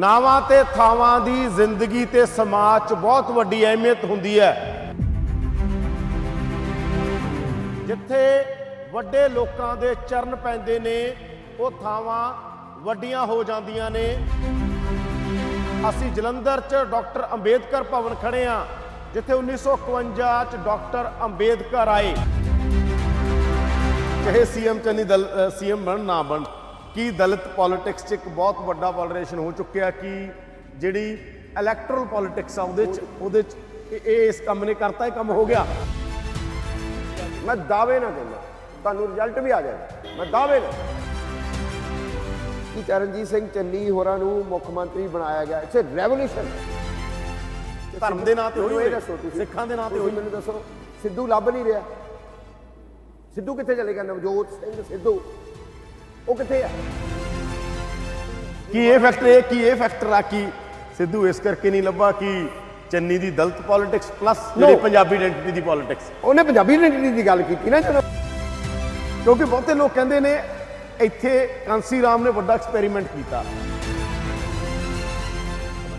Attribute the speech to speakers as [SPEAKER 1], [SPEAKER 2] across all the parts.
[SPEAKER 1] ਨਾਵਾਂ ਤੇ ਥਾਵਾਂ ਦੀ ਜ਼ਿੰਦਗੀ ਤੇ ਸਮਾਜ 'ਚ ਬਹੁਤ ਵੱਡੀ ਅਹਿਮੀਅਤ ਹੁੰਦੀ ਹੈ। ਜਿੱਥੇ ਵੱਡੇ ਲੋਕਾਂ ਦੇ ਚਰਨ ਪੈਂਦੇ ਨੇ ਉਹ ਥਾਵਾਂ ਵੱਡੀਆਂ ਹੋ ਜਾਂਦੀਆਂ ਨੇ। ਅਸੀਂ ਜਲੰਧਰ 'ਚ ਡਾਕਟਰ ਅੰਬੇਦਕਰ ਭਵਨ ਖੜੇ ਹਾਂ, ਜਿੱਥੇ 1951 'ਚ ਡਾਕਟਰ ਅੰਬੇਦਕਰ ਆਏ। ਚਾਹੇ ਸੀਐਮ ਚੰਨੀ ਸੀਐਮ ਬਣ ਨਾ ਬਣ, ਕਿ ਦਲਿਤ ਪੋਲਿਟਿਕਸ 'ਚ ਇੱਕ ਬਹੁਤ ਵੱਡਾ ਪੋਲਰਾਈਜੇਸ਼ਨ ਹੋ ਚੁੱਕਿਆ ਕਿ ਜਿਹੜੀ ਇਲੈਕਟਰਲ ਪੋਲਿਟਿਕਸ ਆ ਉਹਦੇ 'ਚ ਇਹ ਇਸ ਕੰਮ ਨੇ ਕਰਤਾ, ਇਹ ਕੰਮ ਹੋ ਗਿਆ।
[SPEAKER 2] मैं दावे ना कहना, ਤੁਹਾਨੂੰ ਰਿਜ਼ਲਟ ਵੀ ਆ ਜਾਏਗਾ। ਮੈਂ ਦਾਵੇ ਨਾ ਕਿ ਚਰਨਜੀਤ ਸਿੰਘ ਚੰਨੀ ਹੋਰਾਂ ਨੂੰ ਮੁੱਖ ਮੰਤਰੀ ਬਣਾਇਆ ਗਿਆ। It's a revolution.
[SPEAKER 1] ਧਰਮ ਦੇ ਨਾਂ ਤੇ ਹੋਈ,
[SPEAKER 2] ਦੱਸੋ ਤੁਸੀਂ,
[SPEAKER 1] ਸਿੱਖਾਂ ਦੇ ਨਾਂ ਤੇ ਹੋਈ।
[SPEAKER 2] ਮੈਨੂੰ ਦੱਸੋ, ਸਿੱਧੂ ਲੱਭ ਨਹੀਂ ਰਿਹਾ। ਸਿੱਧੂ ਕਿੱਥੇ ਚਲੇ ਗਿਆ? ਨਵਜੋਤ ਸਿੰਘ ਸਿੱਧੂ ਉਹ ਕਿੱਥੇ ਆ?
[SPEAKER 1] ਕੀ ਇਹ ਫੈਕਟਰ ਆ ਕਿ ਸਿੱਧੂ ਇਸ ਕਰਕੇ ਨਹੀਂ ਲੱਭਾ ਕਿ ਚੰਨੀ ਦੀ ਦਲਿਤ ਪੋਲਿਟਿਕਸ ਪਲੱਸ ਜਿਹੜੀ ਪੰਜਾਬੀ ਆਇਡੈਂਟੀਟੀ ਦੀ ਪੋਲਿਟਿਕਸ?
[SPEAKER 2] ਉਹਨੇ ਪੰਜਾਬੀ ਆਇਡੈਂਟੀਟੀ ਦੀ ਗੱਲ ਕੀਤੀ ਨਾ ਜਦੋਂ,
[SPEAKER 1] ਕਿਉਂਕਿ ਬਹੁਤੇ ਲੋਕ ਕਹਿੰਦੇ ਨੇ ਇੱਥੇ ਕਾਂਸੀ ਰਾਮ ਨੇ ਵੱਡਾ ਐਕਸਪੈਰੀਮੈਂਟ ਕੀਤਾ।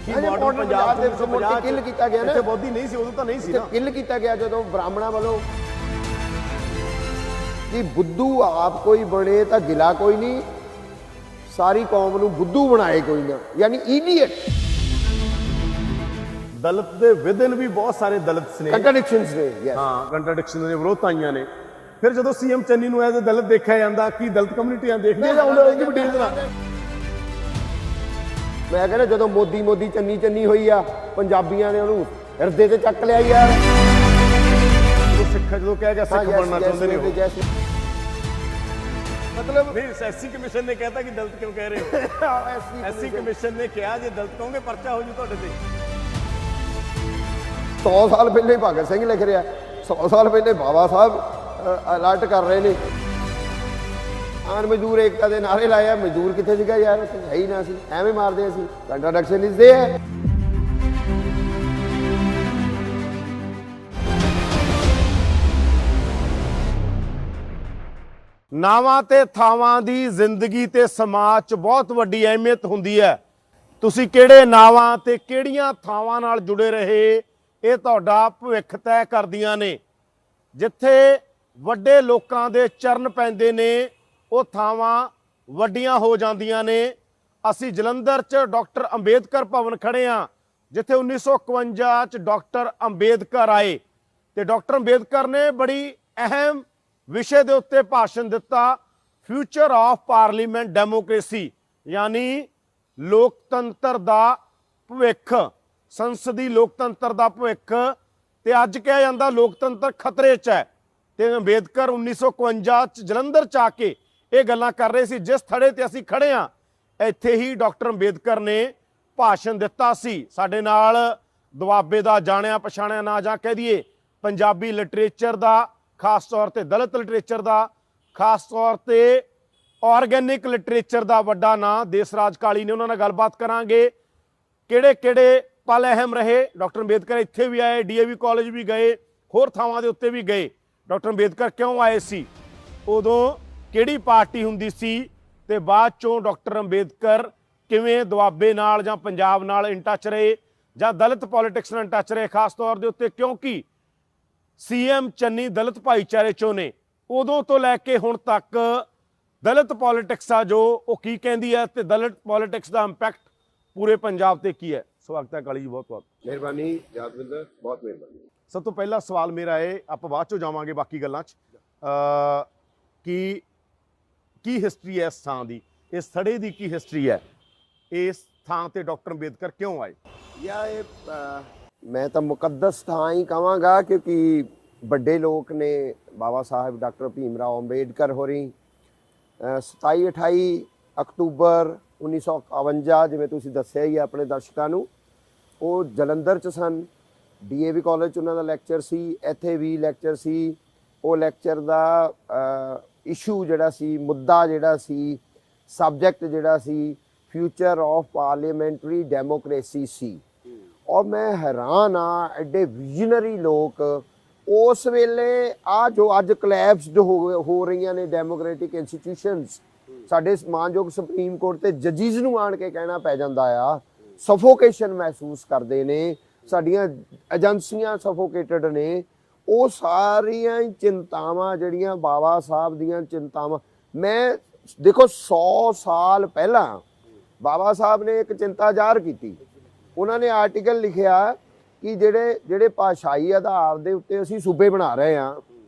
[SPEAKER 2] ਮਾਡਰਨ ਪੰਜਾਬ ਦੇ ਵਿੱਚ ਕਿੱਲ ਕੀਤਾ ਗਿਆ ਨਾ।
[SPEAKER 1] ਇੱਥੇ ਬੋਧੀ ਨਹੀਂ ਸੀ, ਉਦੋਂ ਤਾਂ ਨਹੀਂ ਸੀ ਨਾ।
[SPEAKER 2] ਕਿੱਲ ਕੀਤਾ ਗਿਆ ਜਦੋਂ ਬ੍ਰਾਹਮਣਾਂ ਵੱਲੋਂ ਕਿ ਬੁੱਧੂ ਆਪ ਕੋਈ ਬਣੇ ਤਾਂ ਗਿਲਾ ਕੋਈ ਨਹੀਂ, ਸਾਰੀ ਕੌਮ ਨੂੰ ਬੁੱਧੂ ਬਣਾਏ ਕੋਈ ਨਾ, ਯਾਨੀ ਇਡੀਅਟ।
[SPEAKER 1] ਦਲਿਤ ਦੇ ਵਿਦਨ ਵੀ ਬਹੁਤ ਸਾਰੇ ਦਲਿਤ ਨੇ,
[SPEAKER 2] ਕੰਟਰਡਿਕਸ਼ਨਸ ਨੇ।
[SPEAKER 1] ਹਾਂ, ਕੰਟਰਡਿਕਸ਼ਨ ਨੇ, ਵਿਰੋਧਤਾਈਆਂ ਨੇ। ਫਿਰ ਜਦੋਂ ਸੀਐਮ ਚੰਨੀ ਨੂੰ ਐਜ਼ ਅ ਦਲਿਤ ਦੇਖਿਆ ਜਾਂਦਾ, ਕਿ ਦਲਿਤ ਕਮਿਊਨਿਟੀਆਂ ਦੇਖਦੀਆਂ ਜਾਂ ਉਹਨਾਂ ਦੀ ਡਿਟੇਲ ਨਾਲ।
[SPEAKER 2] ਮੈਂ ਕਹਿੰਦਾ ਜਦੋਂ ਮੋਦੀ ਚੰਨੀ ਹੋਈ ਆ, ਪੰਜਾਬੀਆਂ ਨੇ ਉਹਨੂੰ ਹਿਰਦੇ ਤੇ ਚੱਕ ਲਿਆ ਯਾਰ।
[SPEAKER 1] ਸਿੱਖ ਜਦੋਂ ਕਹਿ ਗਿਆ ਸਿੱਖ ਬਣਨਾ ਚਾਹੁੰਦੇ ਨੇ ਉਹ।
[SPEAKER 2] ਮਤਲਬ
[SPEAKER 1] ਨਹੀਂ, ਐਸਸੀ ਕਮਿਸ਼ਨ ਨੇ ਕਹਿਤਾ ਕਿ ਦਲਿਤ ਕਿਉਂ ਕਹਿ ਰਹੇ ਹੋ? ਐਸਸੀ ਕਮਿਸ਼ਨ ਨੇ ਕਿਹਾ ਜੇ ਦਲਿਤ ਕਹੋਗੇ ਪਰਚਾ ਹੋ ਜੂ ਤੁਹਾਡੇ ਤੇ।
[SPEAKER 2] 100 ਸਾਲ ਪਹਿਲੇ ਭਗਤ ਸਿੰਘ ਲਿਖ ਰਿਹਾ, 100 ਸਾਲ ਪਹਿਲੇ ਬਾਬਾ ਸਾਹਿਬ ਅਲਰਟ ਕਰ ਰਹੇ ਨੇ। ਆਨ ਮਜ਼ਦੂਰ ਏਕਤਾ ਦੇ ਨਾਰੇ ਲਾਇਆ, ਮਜ਼ਦੂਰ ਕਿੱਥੇ ਸੀਗਾ ਯਾਰ? ਉੱਥੇ ਹੈ ਹੀ ਨਾ ਸੀ, ਐਵੇਂ ਮਾਰਦੇ ਅਸੀਂ। Contradiction is there.
[SPEAKER 1] ਨਾਵਾਂ ਤੇ ਥਾਵਾਂ ਦੀ ਜ਼ਿੰਦਗੀ ਤੇ ਸਮਾਜ 'ਚ ਬਹੁਤ ਵੱਡੀ ਅਹਿਮੀਅਤ ਹੁੰਦੀ ਹੈ। ਤੁਸੀਂ ਕਿਹੜੇ ਨਾਵਾਂ ਤੇ ਕਿਹੜੀਆਂ ਥਾਵਾਂ ਨਾਲ ਜੁੜੇ ਰਹੇ, ਇਹ ਤੁਹਾਡਾ ਭਵਿੱਖ ਤੈਅ ਕਰਦੀਆਂ ਨੇ। ਜਿੱਥੇ ਵੱਡੇ ਲੋਕਾਂ ਦੇ ਚਰਨ ਪੈਂਦੇ ਨੇ ਉਹ ਥਾਵਾਂ ਵੱਡੀਆਂ ਹੋ ਜਾਂਦੀਆਂ ਨੇ। ਅਸੀਂ ਜਲੰਧਰ 'ਚ ਡਾਕਟਰ ਅੰਬੇਦਕਰ ਭਵਨ ਖੜੇ ਹਾਂ, ਜਿੱਥੇ 1951 'ਚ ਡਾਕਟਰ ਅੰਬੇਦਕਰ ਆਏ ਤੇ ਡਾਕਟਰ ਅੰਬੇਦਕਰ ਨੇ ਬੜੀ ਅਹਿਮ ਵਿਸ਼ੇ ਦੇ ਉੱਤੇ ਭਾਸ਼ਣ ਦਿੱਤਾ, ਫਿਊਚਰ ਆਫ ਪਾਰਲੀਮੈਂਟ ਡੈਮੋਕ੍ਰੇਸੀ, ਯਾਨੀ ਲੋਕਤੰਤਰ ਦਾ ਭਵਿੱਖ, ਸੰਸਦੀ ਲੋਕਤੰਤਰ ਦਾ ਭਵਿੱਖ। ਤੇ ਅੱਜ ਕਿਹਾ ਜਾਂਦਾ ਲੋਕਤੰਤਰ ਖਤਰੇ 'ਚ ਹੈ। ਤੇ ਅੰਬੇਦਕਰ 1951 'ਚ ਜਲੰਧਰ 'ਚ ਆ ਕੇ ਇਹ ਗੱਲਾਂ ਕਰ ਰਹੇ ਸੀ। ਜਿਸ ਥੜੇ ਤੇ ਅਸੀਂ ਖੜੇ ਹਾਂ, ਇੱਥੇ ਹੀ ਡਾਕਟਰ ਅੰਬੇਦਕਰ ਨੇ ਭਾਸ਼ਣ ਦਿੱਤਾ ਸੀ। ਸਾਡੇ ਨਾਲ ਦੁਆਬੇ ਦਾ ਜਾਣਿਆ ਪਛਾਣਿਆ ਨਾਂ, ਜਾਂ ਕਹਿ ਦਈਏ ਪੰਜਾਬੀ ਲਿਟਰੇਚਰ ਦਾ, ਖਾਸ ਤੌਰ ਤੇ ਦਲਿਤ ਲਿਟਰੇਚਰ ਦਾ, ਖਾਸ ਤੌਰ ਤੇ ਆਰਗੈਨਿਕ ਲਿਟਰੇਚਰ ਦਾ ਵੱਡਾ ਨਾਂ ਦੇਸਰਾਜ ਕਾਲੀ ਨੇ। ਉਹਨਾਂ ਨਾਲ ਗੱਲਬਾਤ ਕਰਾਂਗੇ, ਕਿਹੜੇ ਕਿਹੜੇ ਪਲ ਅਹਿਮ ਰਹੇ। ਡਾਕਟਰ ਅੰਬੇਦਕਰ ਇੱਥੇ ਵੀ ਆਏ, ਡੀਏਵੀ ਕਾਲਜ ਵੀ ਗਏ, ਹੋਰ ਥਾਵਾਂ ਦੇ ਉੱਤੇ ਵੀ ਗਏ। ਡਾਕਟਰ ਅੰਬੇਦਕਰ ਕਿਉਂ ਆਏ ਸੀ, ਉਦੋਂ ਕਿਹੜੀ ਪਾਰਟੀ ਹੁੰਦੀ ਸੀ, ਤੇ ਬਾਅਦ ਚੋਂ ਡਾਕਟਰ ਅੰਬੇਦਕਰ ਕਿਵੇਂ ਦੁਆਬੇ ਨਾਲ ਜਾਂ ਪੰਜਾਬ ਨਾਲ ਇਨ ਟੱਚ ਰਹੇ, ਜਾਂ ਦਲਿਤ ਪੋਲਿਟਿਕਸ ਨਾਲ ਇਨ ਟੱਚ ਰਹੇ ਖਾਸ ਤੌਰ ਦੇ ਉੱਤੇ, ਕਿਉਂਕਿ ਸੀਐਮ ਚੰਨੀ ਦਲਿਤ ਭਾਈਚਾਰੇ ਚੋਂ ਨੇ। ਉਦੋਂ ਤੋਂ ਲੈ ਕੇ ਹੁਣ ਤੱਕ ਦਲਿਤ ਪੋਲਿਟਿਕਸ ਆ ਜੋ ਉਹ ਕੀ ਕਹਿੰਦੀ ਹੈ, ਤੇ ਦਲਿਤ ਪੋਲਿਟਿਕਸ ਦਾ ਇੰਪੈਕਟ ਪੂਰੇ ਪੰਜਾਬ ਤੇ ਕੀ ਹੈ। ਸਵਾਗਤ ਹੈ ਕਾਲੀ ਜੀ, ਬਹੁਤ ਬਹੁਤ
[SPEAKER 2] ਮਿਹਰਬਾਨੀ ਯਾਦਵਿੰਦਰ, ਬਹੁਤ ਮਿਹਰਬਾਨੀ।
[SPEAKER 1] ਸਭ ਤੋਂ ਪਹਿਲਾ ਸਵਾਲ ਮੇਰਾ ਇਹ, ਆਪਾਂ ਬਾਅਦ ਚੋਂ ਜਾਵਾਂਗੇ ਬਾਕੀ ਗੱਲਾਂ 'ਚ, ਕਿ ਕੀ ਹਿਸਟਰੀ ਹੈ ਇਸ ਥਾਂ ਦੀ, ਇਸ ਥੜੇ ਦੀ ਕੀ ਹਿਸਟਰੀ ਹੈ, ਇਸ ਥਾਂ ਤੇ ਡਾਕਟਰ ਅੰਬੇਦਕਰ ਕਿਉਂ ਆਏ?
[SPEAKER 2] ਯਾ ਇਹ ਮੈਂ ਤਾਂ ਮੁਕੱਦਸ ਥਾਂ ਹੀ ਕਹਾਂਗਾ, ਕਿਉਂਕਿ ਵੱਡੇ ਲੋਕ ਨੇ ਬਾਬਾ ਸਾਹਿਬ ਡਾਕਟਰ ਭੀਮ ਰਾਓ ਅੰਬੇਦਕਰ ਹੋਰੀ 27-28 ਅਕਤੂਬਰ 1951, ਜਿਵੇਂ ਤੁਸੀਂ ਦੱਸਿਆ ਹੀ ਆਪਣੇ ਦਰਸ਼ਕਾਂ ਨੂੰ, ਉਹ ਜਲੰਧਰ 'ਚ ਸਨ। ਡੀਏਵੀ ਕਾਲਜ 'ਚ ਉਹਨਾਂ ਦਾ ਲੈਕਚਰ ਸੀ, ਇੱਥੇ ਵੀ ਲੈਕਚਰ ਸੀ। ਉਹ ਲੈਕਚਰ ਦਾ ਇਸ਼ੂ ਜਿਹੜਾ ਸੀ, ਮੁੱਦਾ ਜਿਹੜਾ ਸੀ, ਸਬਜੈਕਟ ਜਿਹੜਾ ਸੀ, ਫਿਊਚਰ ਆਫ ਪਾਰਲੀਮੈਂਟਰੀ ਡੈਮੋਕ੍ਰੇਸੀ ਸੀ। ਔਰ ਮੈਂ ਹੈਰਾਨ ਆ, ਐਡੇ ਵਿਜ਼ਨਰੀ ਲੋਕ ਉਸ ਵੇਲੇ ਆ ਜੋ ਅੱਜ ਕਲੈਪਸਡ ਹੋ ਰਹੀਆਂ ਨੇ ਡੈਮੋਕ੍ਰੈਟਿਕ ਇੰਸਟੀਟਿਊਸ਼ਨਸ, ਸਾਡੇ ਮਾਨਯੋਗ ਸੁਪਰੀਮ ਕੋਰਟ ਤੇ ਜੱਜਿਸ ਨੂੰ ਆਣ ਕੇ ਕਹਿਣਾ ਪੈ ਜਾਂਦਾ ਆ ਸਫੋਕੇਸ਼ਨ ਮਹਿਸੂਸ ਕਰਦੇ ਨੇ, ਸਾਡੀਆਂ ਏਜੰਸੀਆਂ ਸਫੋਕੇਟਡ ਨੇ। ਉਹ ਸਾਰੀਆਂ ਹੀ ਚਿੰਤਾਵਾਂ ਜਿਹੜੀਆਂ ਬਾਬਾ ਸਾਹਿਬ ਦੀਆਂ ਚਿੰਤਾਵਾਂ, ਮੈਂ ਦੇਖੋ 100 ਸਾਲ ਪਹਿਲਾਂ ਬਾਬਾ ਸਾਹਿਬ ਨੇ ਇੱਕ ਚਿੰਤਾ ਜ਼ਾਹਰ ਕੀਤੀ। ਉਹਨਾਂ ਨੇ ਆਰਟੀਕਲ ਲਿਖਿਆ ਕਿ ਜਿਹੜੇ ਭਾਸ਼ਾਈ ਆਧਾਰ ਦੇ ਉੱਤੇ ਅਸੀਂ ਸੂਬੇ ਬਣਾ ਰਹੇ ਹਾਂ,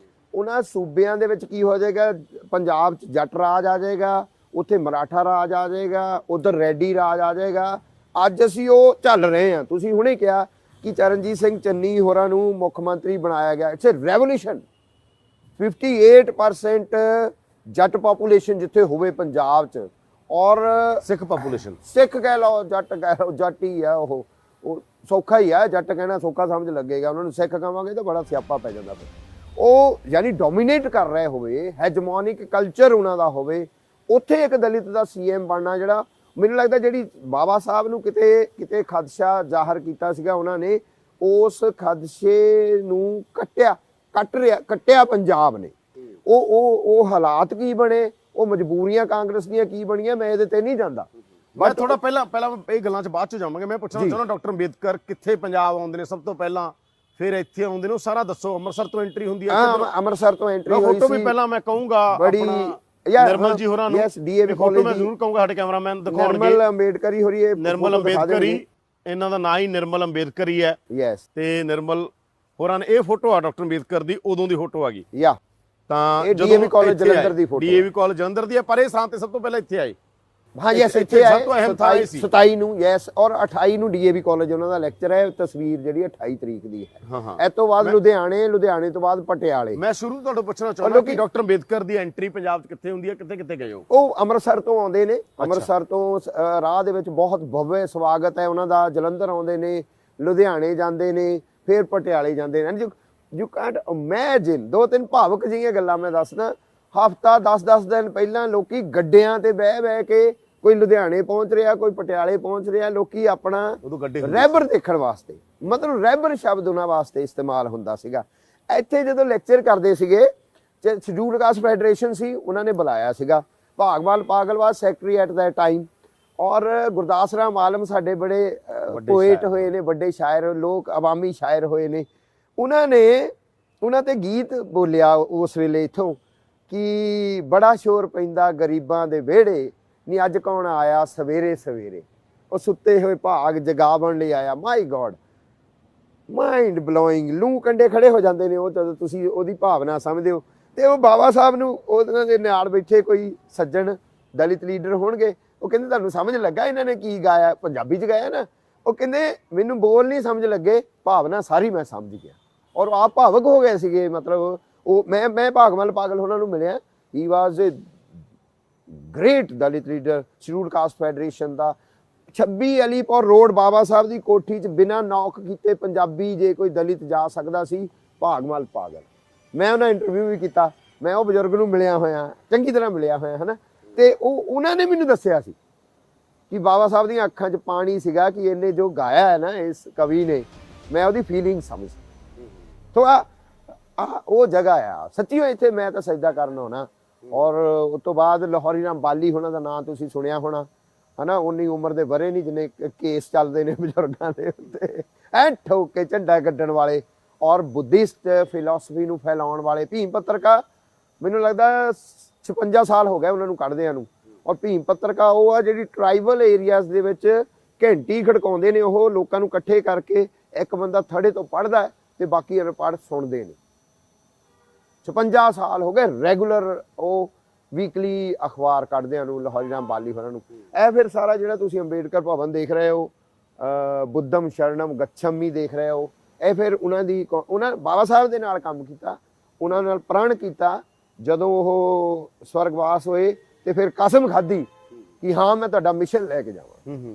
[SPEAKER 2] ਉਹਨਾਂ ਸੂਬਿਆਂ ਦੇ ਵਿੱਚ ਕੀ ਹੋ ਜਾਏਗਾ, ਪੰਜਾਬ 'ਚ ਜੱਟ ਰਾਜ ਆ ਜਾਏਗਾ, ਉੱਥੇ ਮਰਾਠਾ ਰਾਜ ਆ ਜਾਏਗਾ, ਉਧਰ ਰੈਡੀ ਰਾਜ ਆ ਜਾਏਗਾ। ਅੱਜ ਅਸੀਂ ਉਹ ਚੱਲ ਰਹੇ ਹਾਂ। ਤੁਸੀਂ ਹੁਣੇ ਕਿਹਾ ਕਿ ਚਰਨਜੀਤ ਸਿੰਘ ਚੰਨੀ ਹੋਰਾਂ ਨੂੰ ਮੁੱਖ ਮੰਤਰੀ ਬਣਾਇਆ ਗਿਆ। It's a revolution. 58% ਜੱਟ ਪਾਪੂਲੇਸ਼ਨ ਜਿੱਥੇ ਹੋਵੇ ਪੰਜਾਬ 'ਚ, ਔਰ
[SPEAKER 1] ਸਿੱਖ ਪਾਪੂਲੇਸ਼ਨ,
[SPEAKER 2] ਸਿੱਖ ਕਹਿ ਲਓ, ਜੱਟ ਕਹਿ ਲਓ, ਜੱਟ ਹੀ ਆ। ਉਹ ਸੌਖਾ ਹੀ ਆ, ਜੱਟ ਕਹਿਣਾ ਸੌਖਾ ਸਮਝ ਲੱਗੇਗਾ। ਉਹਨਾਂ ਨੂੰ ਸਿੱਖ ਕਹਾਂਗੇ ਤਾਂ ਬੜਾ ਸਿਆਪਾ ਪੈ ਜਾਂਦਾ ਫਿਰ। ਉਹ ਯਾਨੀ ਡੋਮੀਨੇਟ ਕਰ ਰਹੇ ਹੋਵੇ, ਹੈਜਮੋਨਿਕ ਕਲਚਰ ਉਹਨਾਂ ਦਾ ਹੋਵੇ, ਉੱਥੇ ਇੱਕ ਦਲਿਤ ਦਾ CM ਬਣਨਾ, ਜਿਹੜਾ ਮੈਨੂੰ ਲੱਗਦਾ ਜਿਹੜੀ ਬਾਬਾ ਸਾਹਿਬ ਨੂੰ ਕਿਤੇ ਖਦਸ਼ਾ ਜ਼ਾਹਰ ਕੀਤਾ ਸੀਗਾ ਉਹਨਾਂ ਨੇ, ਉਸ ਖਦਸ਼ੇ ਨੂੰ ਕੱਟਿਆ ਪੰਜਾਬ ਨੇ। ਉਹ ਹਾਲਾਤ ਕੀ ਬਣੇ, ਉਹ ਮਜਬੂਰੀਆਂ ਕਾਂਗਰਸ ਦੀਆਂ ਕੀ ਬਣੀਆਂ, ਮੈਂ ਇਹਦੇ ਤੇ ਨਹੀਂ ਜਾਂਦਾ।
[SPEAKER 1] ਮੈਂ ਥੋੜਾ ਪਹਿਲਾਂ ਇਹ ਗੱਲਾਂ 'ਚ ਬਾਅਦ 'ਚ ਜਾਵਾਂਗੇ। ਮੈਂ ਪੁੱਛਣਾ ਚਾਹੁੰਦਾ ਡਾਕਟਰ ਅੰਬੇਦਕਰ ਕਿੱਥੇ ਪੰਜਾਬ ਆਉਂਦੇ ਨੇ ਸਭ ਤੋਂ ਪਹਿਲਾਂ, ਫਿਰ ਇੱਥੇ ਆਉਂਦੇ ਨੇ, ਉਹ ਸਾਰਾ ਦੱਸੋ। ਅੰਮ੍ਰਿਤਸਰ ਤੋਂ ਐਂਟਰੀ ਹੁੰਦੀ ਹੈ?
[SPEAKER 2] ਅੰਮ੍ਰਿਤਸਰ ਤੋਂ ਐਂਟਰੀ ਹੋਈ ਸੀ।
[SPEAKER 1] ਫੋਟੋ ਵੀ ਪਹਿਲਾਂ ਮੈਂ ਕਹੂੰਗਾ
[SPEAKER 2] ਬੜੀ
[SPEAKER 1] ਨਿਰਮਲ ਜੀ ਹੋਰਾਂ ਨੂੰ,
[SPEAKER 2] ਯੈਸ ਡੀਏਵੀ
[SPEAKER 1] ਕਾਲਜ ਮੈਂ ਜ਼ਰੂਰ ਕਹੂੰਗਾ ਸਾਡੇ ਕੈਮਰਾਮੈਨ ਦਿਖਾਉਣਗੇ।
[SPEAKER 2] ਨਿਰਮਲ ਅੰਬੇਡਕਰ ਹੀ ਹੋਰੀ,
[SPEAKER 1] ਨਿਰਮਲ ਅੰਬੇਦਕਰ ਹੀ, ਇਹਨਾਂ ਦਾ ਨਾਂ ਹੀ ਨਿਰਮਲ ਅੰਬੇਦਕਰ ਹੀ ਹੈ।
[SPEAKER 2] ਯੈਸ।
[SPEAKER 1] ਤੇ ਨਿਰਮਲ ਹੋਰਾਂ ਨੇ, ਇਹ ਫੋਟੋ ਆ ਡਾਕਟਰ ਅੰਬੇਦਕਰ ਦੀ, ਉਦੋਂ ਦੀ ਫੋਟੋ ਆ ਗਈ।
[SPEAKER 2] ਯਾ
[SPEAKER 1] ਤਾਂ
[SPEAKER 2] ਡੀਏਵੀ ਕਾਲਜ ਜਲੰਧਰ ਦੀ ਫੋਟੋ,
[SPEAKER 1] ਡੀਏਵੀ ਕਾਲਜ ਜਲੰਧਰ ਦੀ ਹੈ, ਪਰ ਇਹ ਥਾਂ ਤੇ ਸਭ ਤੋਂ ਪਹਿਲਾਂ ਇੱਥੇ ਆਏ।
[SPEAKER 2] ਹਾਂ ਯੈਸ, ਇੱਥੇ ਆਏ 27 ਨੂੰ। ਯੈਸ, ਔਰ 28 ਨੂੰ ਡੀਏਵੀ ਕਾਲਜ ਉਹਨਾਂ ਦਾ ਲੈਕਚਰ ਹੈ। ਤਸਵੀਰ ਜਿਹੜੀ 28 ਤਰੀਕ ਦੀ ਹੈ।
[SPEAKER 1] ਹਾਂ।
[SPEAKER 2] ਇਸ ਤੋਂ ਬਾਅਦ ਲੁਧਿਆਣੇ ਤੋਂ ਬਾਅਦ ਪਟਿਆਲੇ।
[SPEAKER 1] ਮੈਂ ਸ਼ੁਰੂ ਤੋਂ ਪੁੱਛਣਾ ਚਾਹੁੰਦਾ ਕਿ ਡਾਕਟਰ ਅੰਬੇਦਕਰ ਦੀ ਐਂਟਰੀ ਪੰਜਾਬ 'ਚ ਕਿੱਥੇ ਹੁੰਦੀ ਹੈ, ਕਿੱਥੇ ਗਏ ਹੋ?
[SPEAKER 2] ਉਹ ਅੰਮ੍ਰਿਤਸਰ ਤੋਂ ਆਉਂਦੇ ਨੇ। ਅੰਮ੍ਰਿਤਸਰ ਤੋਂ ਰਾਹ ਦੇ ਵਿੱਚ ਬਹੁਤ ਭਵਯ ਸਵਾਗਤ ਹੈ ਉਹਨਾਂ ਦਾ। ਜਲੰਧਰ ਆਉਂਦੇ ਨੇ, ਲੁਧਿਆਣੇ ਜਾਂਦੇ ਨੇ, ਫਿਰ ਪਟਿਆਲੇ ਜਾਂਦੇ ਨੇ। You cantt imagine. 2-3 ਭਾਵਕ ਜਿਹੀਆਂ ਗੱਲਾਂ ਮੈਂ ਦੱਸਦਾ। ਹਫ਼ਤਾ 10-10 ਦਿਨ ਪਹਿਲਾਂ ਲੋਕੀ ਗੱਡਿਆਂ ਤੇ ਬਹਿ ਕੇ, ਕੋਈ ਲੁਧਿਆਣੇ ਪਹੁੰਚ ਰਿਹਾ, ਕੋਈ ਪਟਿਆਲੇ ਪਹੁੰਚ ਰਿਹਾ, ਲੋਕੀ ਆਪਣਾ ਰਹਿਬਰ ਦੇਖਣ ਵਾਸਤੇ, ਮਤਲਬ ਰਹਿਬਰ ਸ਼ਬਦ ਉਹਨਾਂ ਵਾਸਤੇ ਇਸਤੇਮਾਲ ਹੁੰਦਾ ਸੀਗਾ। ਇੱਥੇ ਜਦੋਂ ਲੈਕਚਰ ਕਰਦੇ ਸੀਗੇ, ਸ਼ਡਿਊਲਡ ਕਾਸਟ ਫੈਡਰੇਸ਼ਨ ਸੀ, ਉਹਨਾਂ ਨੇ ਬੁਲਾਇਆ ਸੀਗਾ। ਭਾਗਵਾਲ ਪਾਗਲਵਾਸ ਸੈਕਟਰੀ ਐਟ ਦਾ ਟਾਈਮ, ਔਰ ਗੁਰਦਾਸ ਰਾਮ ਆਲਮ ਸਾਡੇ ਬੜੇ ਪੋਏਟ ਹੋਏ ਨੇ, ਵੱਡੇ ਸ਼ਾਇਰ, ਲੋਕ ਅਵਾਮੀ ਸ਼ਾਇਰ ਹੋਏ ਨੇ। ਉਹਨਾਂ ਤੇ ਗੀਤ ਬੋਲਿਆ ਉਸ ਵੇਲੇ ਇੱਥੋਂ ਕਿ ਬੜਾ ਸ਼ੋਰ ਪੈਂਦਾ ਗਰੀਬਾਂ ਦੇ ਵਿਹੜੇ, ਨੀ ਅੱਜ ਕੌਣ ਆਇਆ ਸਵੇਰੇ ਸਵੇਰੇ, ਉਹ ਸੁੱਤੇ ਹੋਏ ਭਾਗ ਜਗਾਵਣ ਲਈ ਆਇਆ। ਮਾਈ ਗॉड, ਮਾਈਂਡ ਬਲੋਇੰਗ। ਲੂ ਕੰਡੇ ਖੜੇ ਹੋ ਜਾਂਦੇ ਨੇ ਉਹ ਜਦੋਂ ਤੁਸੀਂ ਉਹਦੀ ਭਾਵਨਾ ਸਮਝਦੇ ਹੋ। ਤੇ ਉਹ ਬਾਬਾ ਸਾਹਿਬ ਨੂੰ, ਉਹਨਾਂ ਦੇ ਨਾਲ ਬੈਠੇ ਕੋਈ ਸੱਜਣ ਦਲਿਤ ਲੀਡਰ ਹੋਣਗੇ, ਉਹ ਕਹਿੰਦੇ ਤੁਹਾਨੂੰ ਸਮਝ ਲੱਗਾ ਇਹਨਾਂ ਨੇ ਕੀ ਗਾਇਆ? ਪੰਜਾਬੀ 'ਚ ਗਾਇਆ ਨਾ। ਉਹ ਕਹਿੰਦੇ ਮੈਨੂੰ ਬੋਲ ਨਹੀਂ ਸਮਝ ਲੱਗੇ, ਭਾਵਨਾ ਸਾਰੀ ਮੈਂ ਸਮਝ ਗਿਆ। ਔਰ ਆਪ ਭਾਵਕ ਹੋ ਗਏ ਸੀਗੇ। ਮਤਲਬ ਉਹ ਮੈਂ ਭਾਗਮਲ ਪਾਗਲ ਉਹਨਾਂ ਨੂੰ ਮਿਲਿਆ। ਹੀ ਵਾਜ਼ A grade Dalit leader, scheduled caste federation the. 26 Alipur road ਬਾਬਾ ਸਾਹਿਬ ਦੀ ਕੋਠੀ 'ਚ ਬਿਨਾਂ ਨੌਕ ਕੀਤੇ ਪੰਜਾਬੀ ਜੇ ਕੋਈ ਦਲਿਤ ਜਾ ਸਕਦਾ ਸੀ, ਭਾਗਮਲ ਪਾਗਲ। ਮੈਂ ਉਹਨਾਂ ਇੰਟਰਵਿਊ ਵੀ ਕੀਤਾ, ਮੈਂ ਉਹ ਬਜ਼ੁਰਗ ਨੂੰ ਮਿਲਿਆ ਹੋਇਆ, ਚੰਗੀ ਤਰ੍ਹਾਂ ਮਿਲਿਆ ਹੋਇਆ, ਹੈ ਨਾ। ਤੇ ਉਹਨਾਂ ਨੇ ਮੈਨੂੰ ਦੱਸਿਆ ਸੀ ਕਿ ਬਾਬਾ ਸਾਹਿਬ ਦੀਆਂ ਅੱਖਾਂ 'ਚ ਪਾਣੀ ਸੀਗਾ ਕਿ ਇਹਨੇ ਜੋ ਗਾਇਆ ਹੈ ਨਾ ਇਸ ਕਵੀ ਨੇ, ਮੈਂ ਉਹਦੀ ਫੀਲਿੰਗ ਸਮਝ। ਤੋ ਉਹ ਜਗ੍ਹਾ ਆ ਸੱਚੀ। ਹੋ ਇੱਥੇ ਮੈਂ ਤਾਂ ਸਜਦਾ ਕਰਨ ਹੋਣਾ। ਔਰ ਉਸ ਤੋਂ ਬਾਅਦ ਲਾਹੌਰੀ ਰਾਮ ਬਾਲੀ ਹੋਣਾ ਦਾ ਨਾਂ ਤੁਸੀਂ ਸੁਣਿਆ ਹੋਣਾ, ਹੈ ਨਾ। ਉਨੀ ਉਮਰ ਦੇ ਵਰੇ ਨਹੀਂ ਜਿੰਨੇ ਕੇਸ ਚੱਲਦੇ ਨੇ ਬਜ਼ੁਰਗਾਂ ਦੇ ਉੱਤੇ, ਐ ਠੋਕ ਕੇ ਝੰਡਾ ਕੱਢਣ ਵਾਲੇ, ਔਰ ਬੁੱਧਿਸਟ ਫਿਲਾਸਫੀ ਨੂੰ ਫੈਲਾਉਣ ਵਾਲੇ। ਭੀਮ ਪੱਤਰਕਾ, ਮੈਨੂੰ ਲੱਗਦਾ 56 ਸਾਲ ਹੋ ਗਏ ਉਹਨਾਂ ਨੂੰ ਕੱਢਦਿਆਂ ਨੂੰ। ਔਰ ਭੀਮ ਪੱਤਰਕਾ ਉਹ ਆ ਜਿਹੜੀ ਟਰਾਈਬਲ ਏਰੀਆਜ਼ ਦੇ ਵਿੱਚ ਘੰਟੀ ਖੜਕਾਉਂਦੇ ਨੇ, ਉਹ ਲੋਕਾਂ ਨੂੰ ਇਕੱਠੇ ਕਰਕੇ, ਇੱਕ ਬੰਦਾ ਥੜੇ ਤੋਂ ਪੜ੍ਹਦਾ ਤੇ ਬਾਕੀ ਅਨਪੜ੍ਹ ਸੁਣਦੇ ਨੇ। 56 ਸਾਲ ਹੋ ਗਏ ਰੈਗੂਲਰ ਉਹ ਵੀਕਲੀ ਅਖਬਾਰ ਕੱਢਦਿਆਂ ਨੂੰ, ਲਾਹੌਰੀ ਰਾਮ ਬਾਲੀ ਹੋਰਾਂ ਨੂੰ। ਇਹ ਫਿਰ ਸਾਰਾ ਜਿਹੜਾ ਤੁਸੀਂ ਅੰਬੇਡਕਰ ਭਵਨ ਦੇਖ ਰਹੇ ਹੋ, ਬੁੱਧਮ ਸ਼ਰਣਮ ਗੱਛਮੀ ਦੇਖ ਰਹੇ ਹੋ, ਇਹ ਫਿਰ ਉਹਨਾਂ ਬਾਬਾ ਸਾਹਿਬ ਦੇ ਨਾਲ ਕੰਮ ਕੀਤਾ, ਉਹਨਾਂ ਨਾਲ ਪ੍ਰਣ ਕੀਤਾ। ਜਦੋਂ ਉਹ ਸਵਰਗਵਾਸ ਹੋਏ ਤੇ ਫਿਰ ਕਸਮ ਖਾਧੀ ਕਿ ਹਾਂ ਮੈਂ ਤੁਹਾਡਾ ਮਿਸ਼ਨ ਲੈ ਕੇ ਜਾਵਾਂ।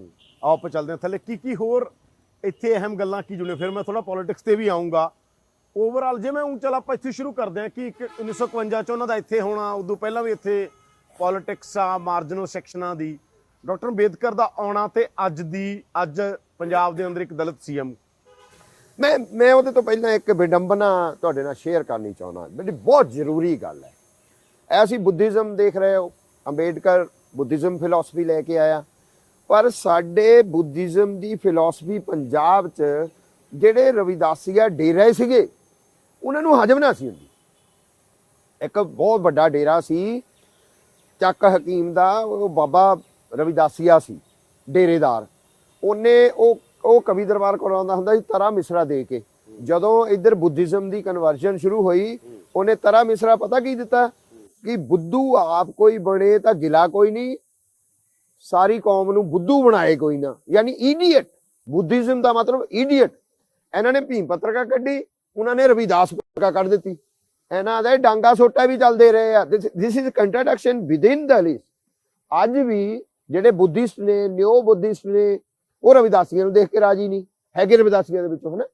[SPEAKER 1] ਆਓ ਆਪਾਂ ਚੱਲਦੇ ਹਾਂ ਥੱਲੇ। ਕੀ ਹੋਰ ਇੱਥੇ ਅਹਿਮ ਗੱਲਾਂ ਕੀ ਜੁੜੀਆਂ? ਫਿਰ ਮੈਂ ਥੋੜਾ ਪੋਲਿਟਿਕਸ ਤੇ ਵੀ ਆਉਂਗਾ। ਓਵਰਆਲ ਜੇ ਮੈਂ ਚੱਲ ਆਪਾਂ ਇੱਥੇ ਸ਼ੁਰੂ ਕਰਦੇ ਹਾਂ ਕਿ 1951 ਚ ਉਹਨਾਂ ਦਾ ਇੱਥੇ ਹੋਣਾ, ਉਦੋਂ ਪਹਿਲਾਂ ਵੀ ਇੱਥੇ ਪੋਲਿਟਿਕਸ ਆ, ਮਾਰਜਨਲ ਸੈਕਸ਼ਨਾਂ ਦੀ, ਡਾਕਟਰ ਅੰਬੇਦਕਰ ਦਾ ਆਉਣਾ ਤੇ ਅੱਜ ਪੰਜਾਬ ਦੇ ਅੰਦਰ ਇੱਕ ਦਲਿਤ CM।
[SPEAKER 2] ਮੈਂ ਉਹਦੇ ਤੋਂ ਪਹਿਲਾਂ ਇੱਕ ਵਿਡੰਬਨਾ ਤੁਹਾਡੇ ਨਾਲ ਸ਼ੇਅਰ ਕਰਨੀ ਚਾਹੁੰਦਾ, ਜਿਹੜੀ ਬਹੁਤ ਜ਼ਰੂਰੀ ਗੱਲ ਹੈ। ਐਸੀ ਬੁੱਧਿਜ਼ਮ ਦੇਖ ਰਹੇ ਹੋ, ਅੰਬੇਡਕਰ ਬੁੱਧਿਜ਼ਮ ਫਿਲਾਸਫੀ ਲੈ ਕੇ ਆਇਆ, ਪਰ ਸਾਡੇ ਬੁੱਧਿਜ਼ਮ ਦੀ ਫਿਲਾਸਫੀ ਪੰਜਾਬ 'ਚ ਜਿਹੜੇ ਰਵਿਦਾਸੀਆ ਡੇਰੇ ਸੀਗੇ ਉਹਨਾਂ ਨੂੰ ਹਜਮ ਨਾ ਸੀ ਹੁੰਦੀ। ਇੱਕ ਬਹੁਤ ਵੱਡਾ ਡੇਰਾ ਸੀ ਚੱਕ ਹਕੀਮ ਦਾ, ਉਹ ਬਾਬਾ ਰਵਿਦਾਸੀਆ ਸੀ ਡੇਰੇਦਾਰ। ਉਹਨੇ ਉਹ ਕਵੀ ਦਰਬਾਰ ਕੋਲ ਆਉਂਦਾ ਹੁੰਦਾ ਸੀ ਤਰਾ ਮਿਸਰਾ ਦੇ ਕੇ। ਜਦੋਂ ਇੱਧਰ ਬੁੱਧਿਜ਼ਮ ਦੀ ਕਨਵਰਜਨ ਸ਼ੁਰੂ ਹੋਈ ਉਹਨੇ ਤਰਾ ਮਿਸਰਾ ਪਤਾ ਕੀ ਦਿੱਤਾ ਕਿ ਬੁੱਧੂ ਆਪ ਕੋਈ ਬਣੇ ਤਾਂ ਗਿਲਾ ਕੋਈ ਨਹੀਂ, ਸਾਰੀ ਕੌਮ ਨੂੰ ਬੁੱਧੂ ਬਣਾਏ ਕੋਈ ਨਾ, ਯਾਨੀ ਈਡੀਅਟ। ਬੁੱਧਿਜ਼ਮ ਦਾ ਮਤਲਬ ਈਡੀਅਟ। ਇਹਨਾਂ ਨੇ ਭੀਮ ਪੱਤਰਕਾ ਕੱਢੀ, ਉਹਨਾਂ ਨੇ ਰਵਿਦਾਸ ਪੱਤਰਕਾ ਕੱਢ ਦਿੱਤੀ। ਇਹਨਾਂ ਦੇ ਡਾਂਗਾ ਸੋਟਾ ਵੀ ਚੱਲਦੇ ਰਹੇ ਆ। ਦਿਸ ਇਜ਼ ਕੰਟਰਡਿਕਸ਼ਨ ਵਿਦਿਨ ਦਲਿਤ। ਅੱਜ ਵੀ ਜਿਹੜੇ ਬੁੱਧਿਸਟ ਨੇ, ਨਿਓ ਬੁੱਧਿਸਟ ਨੇ, ਉਹ ਰਵਿਦਾਸੀਆਂ ਨੂੰ ਦੇਖ ਕੇ ਰਾਜੀ ਨਹੀਂ ਹੈਗੇ। ਰਵਿਦਾਸੀਆਂ ਦੇ ਵਿੱਚੋਂ ਹਨਾ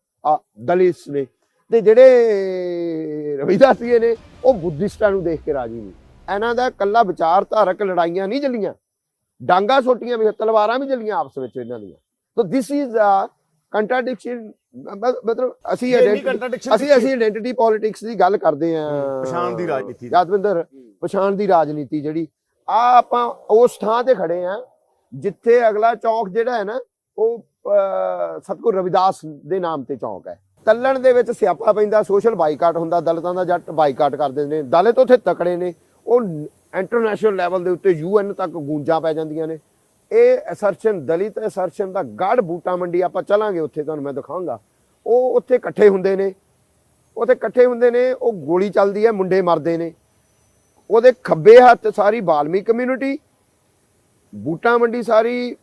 [SPEAKER 2] ਦਲਿਤ ਨੇ, ਤੇ ਜਿਹੜੇ ਰਵਿਦਾਸੀਏ ਨੇ ਉਹ ਬੁੱਧਿਸਟਾਂ ਨੂੰ ਦੇਖ ਕੇ ਰਾਜੀ ਨਹੀਂ। ਇਹਨਾਂ ਦਾ ਕੱਲਾ ਵਿਚਾਰਧਾਰਕ ਲੜਾਈਆਂ ਨਹੀਂ ਚੱਲੀਆਂ, ਡਾਂਗਾ ਸੋਟੀਆਂ ਵੀ, ਤਲਵਾਰਾਂ ਵੀ ਚੱਲੀਆਂ ਆਪਸ ਵਿੱਚ ਇਹਨਾਂ ਦੀਆਂ। ਤਾਂ ਦਿਸ ਇਜ਼ ਅ ਕੰਟਰਡਿਕਸ਼ਨ। ਮਤਲਬ ਅਸੀਂ ਆਇਡੈਂਟੀਟੀ ਪੋਲਿਟਿਕਸ ਦੀ ਗੱਲ ਕਰਦੇ ਆਂ,
[SPEAKER 1] ਪਛਾਣ ਦੀ ਰਾਜਨੀਤੀ,
[SPEAKER 2] ਯਾਦਵਿੰਦਰ, ਪਛਾਣ ਦੀ ਰਾਜਨੀਤੀ ਜਿਹੜੀ ਆਪਾਂ ਉਸ ਥਾਂ ਤੇ ਖੜੇ ਆਂ ਜਿੱਥੇ ਅਗਲਾ ਚੌਂਕ ਜਿਹੜਾ ਹੈ ਨਾ ਉਹ ਸਤਿਗੁਰ ਰਵਿਦਾਸ ਦੇ ਨਾਮ ਤੇ ਚੌਂਕ ਹੈ। ਤੱਲਣ ਦੇ ਵਿੱਚ ਸਿਆਪਾ ਪੈਂਦਾ, ਸੋਸ਼ਲ ਬਾਈਕਾਟ ਹੁੰਦਾ, ਦਲਿਤਾਂ ਦਾ ਜੱਟ ਬਾਈਕਾਟ ਕਰਦੇ ਨੇ। ਦਲਿਤ ਉੱਥੇ ਤਕੜੇ ਨੇ, ਉਹ ਇੰਟਰਨੈਸ਼ਨਲ ਲੈਵਲ ਦੇ ਉੱਤੇ UN ਤੱਕ ਗੂੰਜਾਂ ਪੈ ਜਾਂਦੀਆਂ ਨੇ। ਇਹ ਅਸਰਸ਼ਨ, ਦਲਿਤ ਅਸਰਸ਼ਨ ਦਾ ਗੜ ਬੂਟਾ ਮੰਡੀ ਆਪਾਂ ਚਲਾਂਗੇ, ਉੱਥੇ ਤੁਹਾਨੂੰ ਮੈਂ ਦਿਖਾਉਂਗਾ। ਉਹ ਉੱਥੇ ਇਕੱਠੇ ਹੁੰਦੇ ਨੇ, ਉਹ ਗੋਲੀ ਚੱਲਦੀ ਹੈ, ਮੁੰਡੇ ਮਰਦੇ ਨੇ। ਉਹਦੇ ਖੱਬੇ ਹੱਥ ਸਾਰੀ ਬਾਲਮੀ ਕਮਿਊਨਿਟੀ, ਬੂਟਾ ਮੰਡੀ ਸਾਰੀ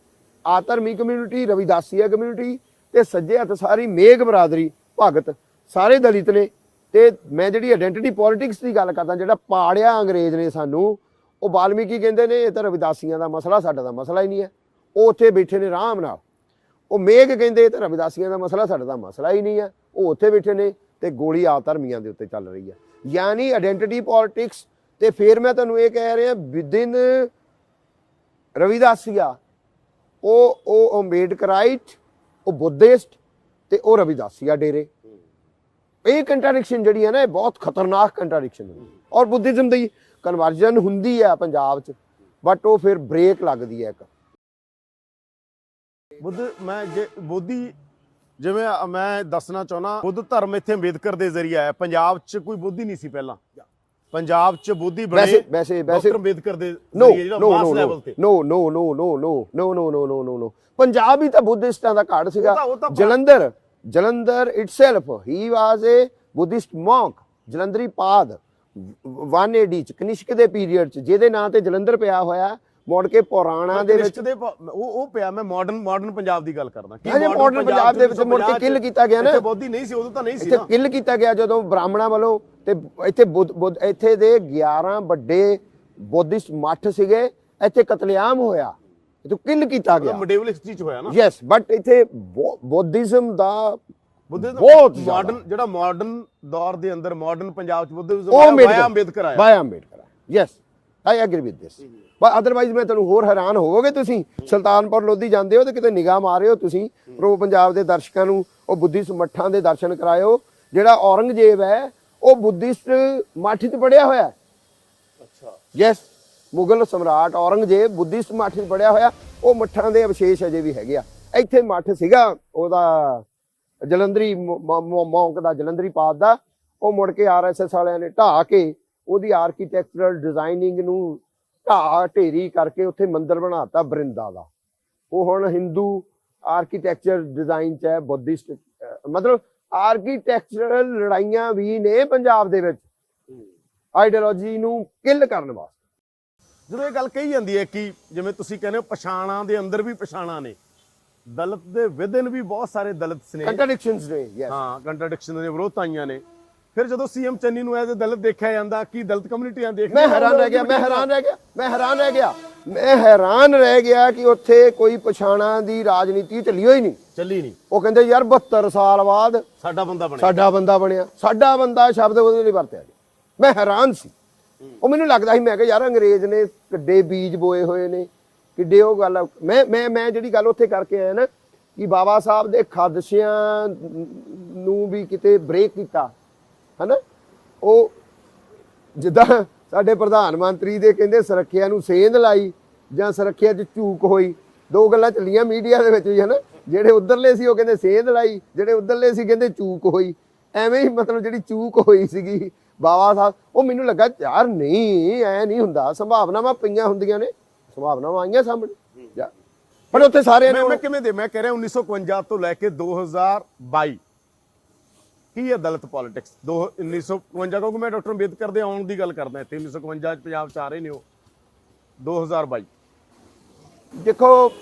[SPEAKER 2] ਆਤਰਮੀ ਕਮਿਊਨਿਟੀ, ਰਵਿਦਾਸੀਆ ਕਮਿਊਨਿਟੀ, ਤੇ ਸੱਜੇ ਹੱਥ ਸਾਰੀ ਮੇਘ ਬਰਾਦਰੀ, ਭਗਤ, ਸਾਰੇ ਦਲਿਤ ਨੇ। ਤੇ ਮੈਂ ਜਿਹੜੀ ਆਇਡੈਂਟੀਟੀ ਪੋਲਿਟਿਕਸ ਦੀ ਗੱਲ ਕਰਦਾ, ਜਿਹੜਾ ਪਾੜਿਆ ਅੰਗਰੇਜ਼ ਨੇ ਸਾਨੂੰ, ਉਹ ਬਾਲਮੀਕੀ ਕਹਿੰਦੇ ਨੇ ਇਹ ਤਾਂ ਰਵਿਦਾਸੀਆਂ ਦਾ ਮਸਲਾ, ਸਾਡਾ ਤਾਂ ਮਸਲਾ ਹੀ ਨਹੀਂ ਹੈ। ਉਹ ਉੱਥੇ ਬੈਠੇ ਨੇ ਆਰਾਮ ਨਾਲ। ਉਹ ਮੇਘ ਕਹਿੰਦੇ ਇਹ ਤਾਂ ਰਵਿਦਾਸੀਆਂ ਦਾ ਮਸਲਾ, ਸਾਡਾ ਤਾਂ ਮਸਲਾ ਹੀ ਨਹੀਂ ਹੈ। ਉਹ ਉੱਥੇ ਬੈਠੇ ਨੇ ਤੇ ਗੋਲੀ ਆਪ ਧਰਮੀਆਂ ਦੇ ਉੱਤੇ ਚੱਲ ਰਹੀ ਹੈ, ਯਾਨੀ ਆਇਡੈਂਟੀਟੀ ਪੋਲਿਟਿਕਸ। ਤੇ ਫਿਰ ਮੈਂ ਤੁਹਾਨੂੰ ਇਹ ਕਹਿ ਰਿਹਾ, ਵਿਦਿਨ ਰਵਿਦਾਸੀਆ ਉਹ ਅੰਬੇਡਕਰਾਈਟ, ਉਹ ਬੁੱਧਿਸਟ, ਤੇ ਉਹ ਰਵਿਦਾਸੀਆ ਡੇਰੇ। ਇਹ ਕੰਟਰਡਿਕਸ਼ਨ ਜਿਹੜੀ ਹੈ ਨਾ, ਇਹ ਬਹੁਤ ਖਤਰਨਾਕ ਕੰਟਰਡਿਕਸ਼ਨ ਹੈ। ਔਰ ਬੁੱਧਿਜ਼ਮ ਦੀ ਕਨਵਰਜਨ ਹੁੰਦੀ ਹੈ ਪੰਜਾਬ 'ਚ, ਬਟ ਉਹ ਫਿਰ ਬ੍ਰੇਕ ਲੱਗਦੀ ਹੈ ਇੱਕ।
[SPEAKER 1] ਬੋਧੀ, ਜਿਵੇਂ ਮੈਂ ਦੱਸਣਾ ਚਾਹੁੰਦਾ, ਬੁੱਧ ਧਰਮ ਇੱਥੇ ਅੰਬੇਦਕਰ ਦੇ ਜ਼ਰੀਏ ਆਇਆ। ਪੰਜਾਬ 'ਚ ਕੋਈ ਬੋਧੀ ਨਹੀਂ ਸੀ ਪਹਿਲਾਂ। ਪੰਜਾਬ 'ਚ ਬੋਧੀ ਬਣੇ
[SPEAKER 2] ਵੈਸੇ
[SPEAKER 1] ਡਾਕਟਰ ਅੰਬੇਦਕਰ ਦੇ ਜ਼ਰੀਏ, ਜਿਹੜਾ ਮਾਸ ਲੈਵਲ ਤੇ।
[SPEAKER 2] ਨੋ ਪੰਜਾਬ ਹੀ ਤਾਂ ਬੁੱਧਿਸਟਾਂ ਦਾ ਘਾਟ ਸੀਗਾ। ਜਲੰਧਰ ਇਟਸੈਲਫ, ਹੀ ਵਾਸ ਏ ਬੁੱਧਿਸਟ ਮੌਂਕ, ਜਲੰਧਰੀ ਪਾਦ 1 AD ਚ, ਕਨਿਸ਼ਕ ਦੇ ਪੀਰੀਅਡ ਚ, ਜਿਹਦੇ ਨਾਂ ਤੇ ਜਲੰਧਰ ਪਿਆ ਹੋਇਆ। ਮੁੜ ਕੇ ਪੁਰਾਣਾ ਦੇ ਵਿੱਚ
[SPEAKER 1] ਉਹ ਪਿਆ। ਮੈਂ ਮਾਡਰਨ ਪੰਜਾਬ ਦੀ ਗੱਲ ਕਰਦਾ।
[SPEAKER 2] ਮਾਡਰਨ ਪੰਜਾਬ ਦੇ ਵਿੱਚ ਮੁੜ ਕੇ ਕਿਲ ਕੀਤਾ ਗਿਆ ਨਾ।
[SPEAKER 1] ਬੋਧੀ ਨਹੀਂ ਸੀ ਉਦੋਂ, ਤਾਂ ਨਹੀਂ ਸੀ
[SPEAKER 2] ਇੱਥੇ ਕਿਲ ਕੀਤਾ ਗਿਆ ਜਦੋਂ ਬ੍ਰਾਹਮਣਾਂ ਵੱਲੋਂ। ਤੇ ਇੱਥੇ ਦੇ 11 ਵੱਡੇ ਬੁੱਧਿਸਟ ਮੱਠ ਸੀਗੇ, ਇੱਥੇ ਕਤਲੇਆਮ ਹੋਇਆ, ਇੱਥੇ ਕਿਲ ਕੀਤਾ ਗਿਆ।
[SPEAKER 1] ਮਿਡੇਵਲ ਹਿਸਟਰੀ ਚ ਹੋਇਆ ਨਾ।
[SPEAKER 2] ਯੈਸ, ਬਟ ਇੱਥੇ ਬੁੱਧਿਜ਼ਮ ਦਾ
[SPEAKER 1] ਬਹੁਤ ਮਾਡਰਨ, ਜਿਹੜਾ ਮਾਡਰਨ ਦੌਰ ਦੇ ਅੰਦਰ ਮਾਡਰਨ ਪੰਜਾਬ ਚ ਬੁੱਧਿਜ਼ਮ ਵਾਇਆ ਅੰਬੇਦਕਰ ਆਇਆ।
[SPEAKER 2] ਯੈਸ, ਆਈ ਐਗਰੀ ਵਿਦ ਦਿਸ। ਪਰ ਅਦਰਵਾਈਜ਼ ਮੈਂ ਤੁਹਾਨੂੰ ਹੋਰ ਹੈਰਾਨ ਹੋਵੋਗੇ। ਤੁਸੀਂ ਸੁਲਤਾਨਪੁਰ ਲੋਧੀ ਜਾਂਦੇ ਹੋ ਤੇ ਕਿਤੇ ਨਿਗਾਹ ਮਾਰਿਓ ਤੁਸੀਂ, ਪ੍ਰੋ ਪੰਜਾਬ ਦੇ ਦਰਸ਼ਕਾਂ ਨੂੰ ਉਹ ਬੁੱਧਿਸਟ ਮੱਠਾਂ ਦੇ ਦਰਸ਼ਨ ਕਰਾਇਓ। ਜਿਹੜਾ ਔਰੰਗਜ਼ੇਬ ਹੈ ਉਹ ਬੁੱਧਿਸਟ ਮੱਠ 'ਚ ਪੜਿਆ ਹੋਇਆ।
[SPEAKER 1] ਅੱਛਾ,
[SPEAKER 2] ਯੈਸ, ਮੁਗਲ ਸਮਰਾਟ ਔਰੰਗਜ਼ੇਬ ਬੁੱਧਿਸਟ ਮੱਠ 'ਚ ਪੜਿਆ ਹੋਇਆ। ਉਹ ਮੱਠਾਂ ਦੇ ਅਵਸ਼ੇਸ਼ ਅਜੇ ਵੀ ਹੈਗੇ ਆ। ਇੱਥੇ ਮੱਠ ਸੀਗਾ ਉਹਦਾ ਜਲੰਧਰੀ ਮੌਂਕ ਦਾ, ਜਲੰਧਰੀ ਪਾਦ ਦਾ। ਉਹ ਮੁੜ ਕੇ RSS ਵਾਲਿਆਂ ਨੇ ਢਾਹ ਕੇ ਉਹਦੀ ਆਰਕੀਟੈਕਚਰਲ ਡਿਜ਼ਾਈਨਿੰਗ ਨੂੰ ਢਾਹ ਢੇਰੀ ਕਰਕੇ ਉੱਥੇ ਮੰਦਿਰ ਬਣਾਤਾ ਬਰਿੰਦਾ ਦਾ। ਉਹ ਹੁਣ ਹਿੰਦੂ ਆਰਕੀਟੈਕਚਰ ਡਿਜ਼ਾਈਨ 'ਚ ਹੈ, ਬੁੱਧਿਸਟ। ਮਤਲਬ ਆਰਕੀਟੈਕਚਰਲ ਲੜਾਈਆਂ ਵੀ ਨੇ ਪੰਜਾਬ ਦੇ ਵਿੱਚ ਆਈਡੀਓਲੋਜੀ ਨੂੰ ਕਿਲ ਕਰਨ ਵਾਸਤੇ।
[SPEAKER 1] ਜਦੋਂ ਇਹ ਗੱਲ ਕਹੀ ਜਾਂਦੀ ਹੈ ਕਿ ਜਿਵੇਂ ਤੁਸੀਂ ਕਹਿੰਦੇ ਹੋ ਪਛਾਣਾਂ ਦੇ ਅੰਦਰ ਵੀ ਪਛਾਣਾਂ ਨੇ, ਦਲਿਤ ਦੇ ਵਿਦਿਨ ਵੀ ਬਹੁਤ ਸਾਰੇ ਦਲਿਤ ਨੇ,
[SPEAKER 2] ਕੰਟਰਡਿਕਸ਼ਨਸ ਨੇ। ਯੈਸ,
[SPEAKER 1] ਹਾਂ, ਕੰਟਰਡਿਕਸ਼ਨ ਨੇ, ਵਿਰੋਧਤਾਈਆਂ ਨੇ। ਫਿਰ ਜਦੋਂ CM ਚੰਨੀ ਨੂੰ ਐਜ਼ ਦਲਿਤ ਦੇਖਿਆ ਜਾਂਦਾ, ਕੀ ਦਲਿਤ ਕਮਿਊਨਿਟੀਆਂ ਦੇਖਦੇ?
[SPEAKER 2] ਮੈਂ ਹੈਰਾਨ ਰਹਿ ਗਿਆ ਕਿ ਉੱਥੇ ਕੋਈ ਪਛਾਣਾਂ ਦੀ ਰਾਜਨੀਤੀ ਚੱਲੀ ਹੋਈ ਨਹੀਂ। ਉਹ ਕਹਿੰਦੇ ਯਾਰ 72 ਸਾਲ ਬਾਅਦ
[SPEAKER 1] ਸਾਡਾ ਬੰਦਾ ਬਣਿਆ।
[SPEAKER 2] ਸਾਡਾ ਬੰਦਾ ਸ਼ਬਦ ਉਹਦੇ ਲਈ ਵਰਤਿਆ। ਮੈਂ ਹੈਰਾਨ ਸੀ। ਉਹ ਮੈਨੂੰ ਲੱਗਦਾ ਸੀ, ਮੈਂ ਕਿਹਾ ਯਾਰ ਅੰਗਰੇਜ਼ ਨੇ ਕਿੱਡੇ ਬੀਜ ਬੋਏ ਹੋਏ ਨੇ, ਕਿੱਡੇ ਉਹ ਗੱਲ। ਮੈਂ ਜਿਹੜੀ ਗੱਲ ਉੱਥੇ ਕਰਕੇ ਆਇਆ ਨਾ ਕਿ ਬਾਬਾ ਸਾਹਿਬ ਦੇ ਖਾਦਸ਼ਿਆਂ ਨੂੰ ਵੀ ਕਿਤੇ ਬ੍ਰੇਕ ਕੀਤਾ ਹੈ ਨਾ। ਉਹ ਜਿੱਦਾਂ ਸਾਡੇ ਪ੍ਰਧਾਨ ਮੰਤਰੀ ਦੇ ਕਹਿੰਦੇ ਸੁਰੱਖਿਆ ਨੂੰ ਸੇਂਧ ਲਾਈ ਜਾਂ ਸੁਰੱਖਿਆ 'ਚ ਝੂਕ ਹੋਈ, ਦੋ ਗੱਲਾਂ ਚੱਲੀਆਂ ਮੀਡੀਆ ਦੇ ਵਿੱਚ ਵੀ ਹੈ ਨਾ, ਜਿਹੜੇ ਉਧਰਲੇ ਸੀ ਉਹ ਕਹਿੰਦੇ ਸੇਧ ਲਾਈ, ਜਿਹੜੇ ਉਧਰਲੇ ਸੀ ਕਹਿੰਦੇ ਚੂਕ ਹੋਈ। ਐਵੇਂ ਹੀ ਮਤਲਬ ਜਿਹੜੀ ਚੂਕ ਹੋਈ ਸੀਗੀ ਬਾਬਾ ਸਾਹਿਬ, ਉਹ ਮੈਨੂੰ ਲੱਗਾ ਯਾਰ ਨਹੀਂ ਐ ਨਹੀਂ ਹੁੰਦਾ, ਸੰਭਾਵਨਾਵਾਂ ਪਈਆਂ ਹੁੰਦੀਆਂ ਨੇ, ਸੰਭਾਵਨਾਵਾਂ ਆਈਆਂ ਸਾਹਮਣੇ। ਪਰ ਉੱਥੇ ਸਾਰਿਆਂ ਨੇ
[SPEAKER 1] ਮੈਂ ਕਿਵੇਂ ਦੇ ਮੈਂ ਕਹਿ ਰਿਹਾ 1951 ਤੋਂ ਲੈ ਕੇ 2022 ਕੀ ਹੈ ਦਲਿਤ ਪੋਲਿਟਿਕਸ 1951, ਕਿਉਂਕਿ ਮੈਂ ਡਾਕਟਰ ਅੰਬੇਦਕਰ ਦੇ ਆਉਣ ਦੀ ਗੱਲ ਕਰਦਾ ਇੱਥੇ 1951 ਚ ਪੰਜਾਬ ਚ ਆ ਰਹੇ ਨੇ ਉਹ 2022।
[SPEAKER 2] ਦੇਖੋ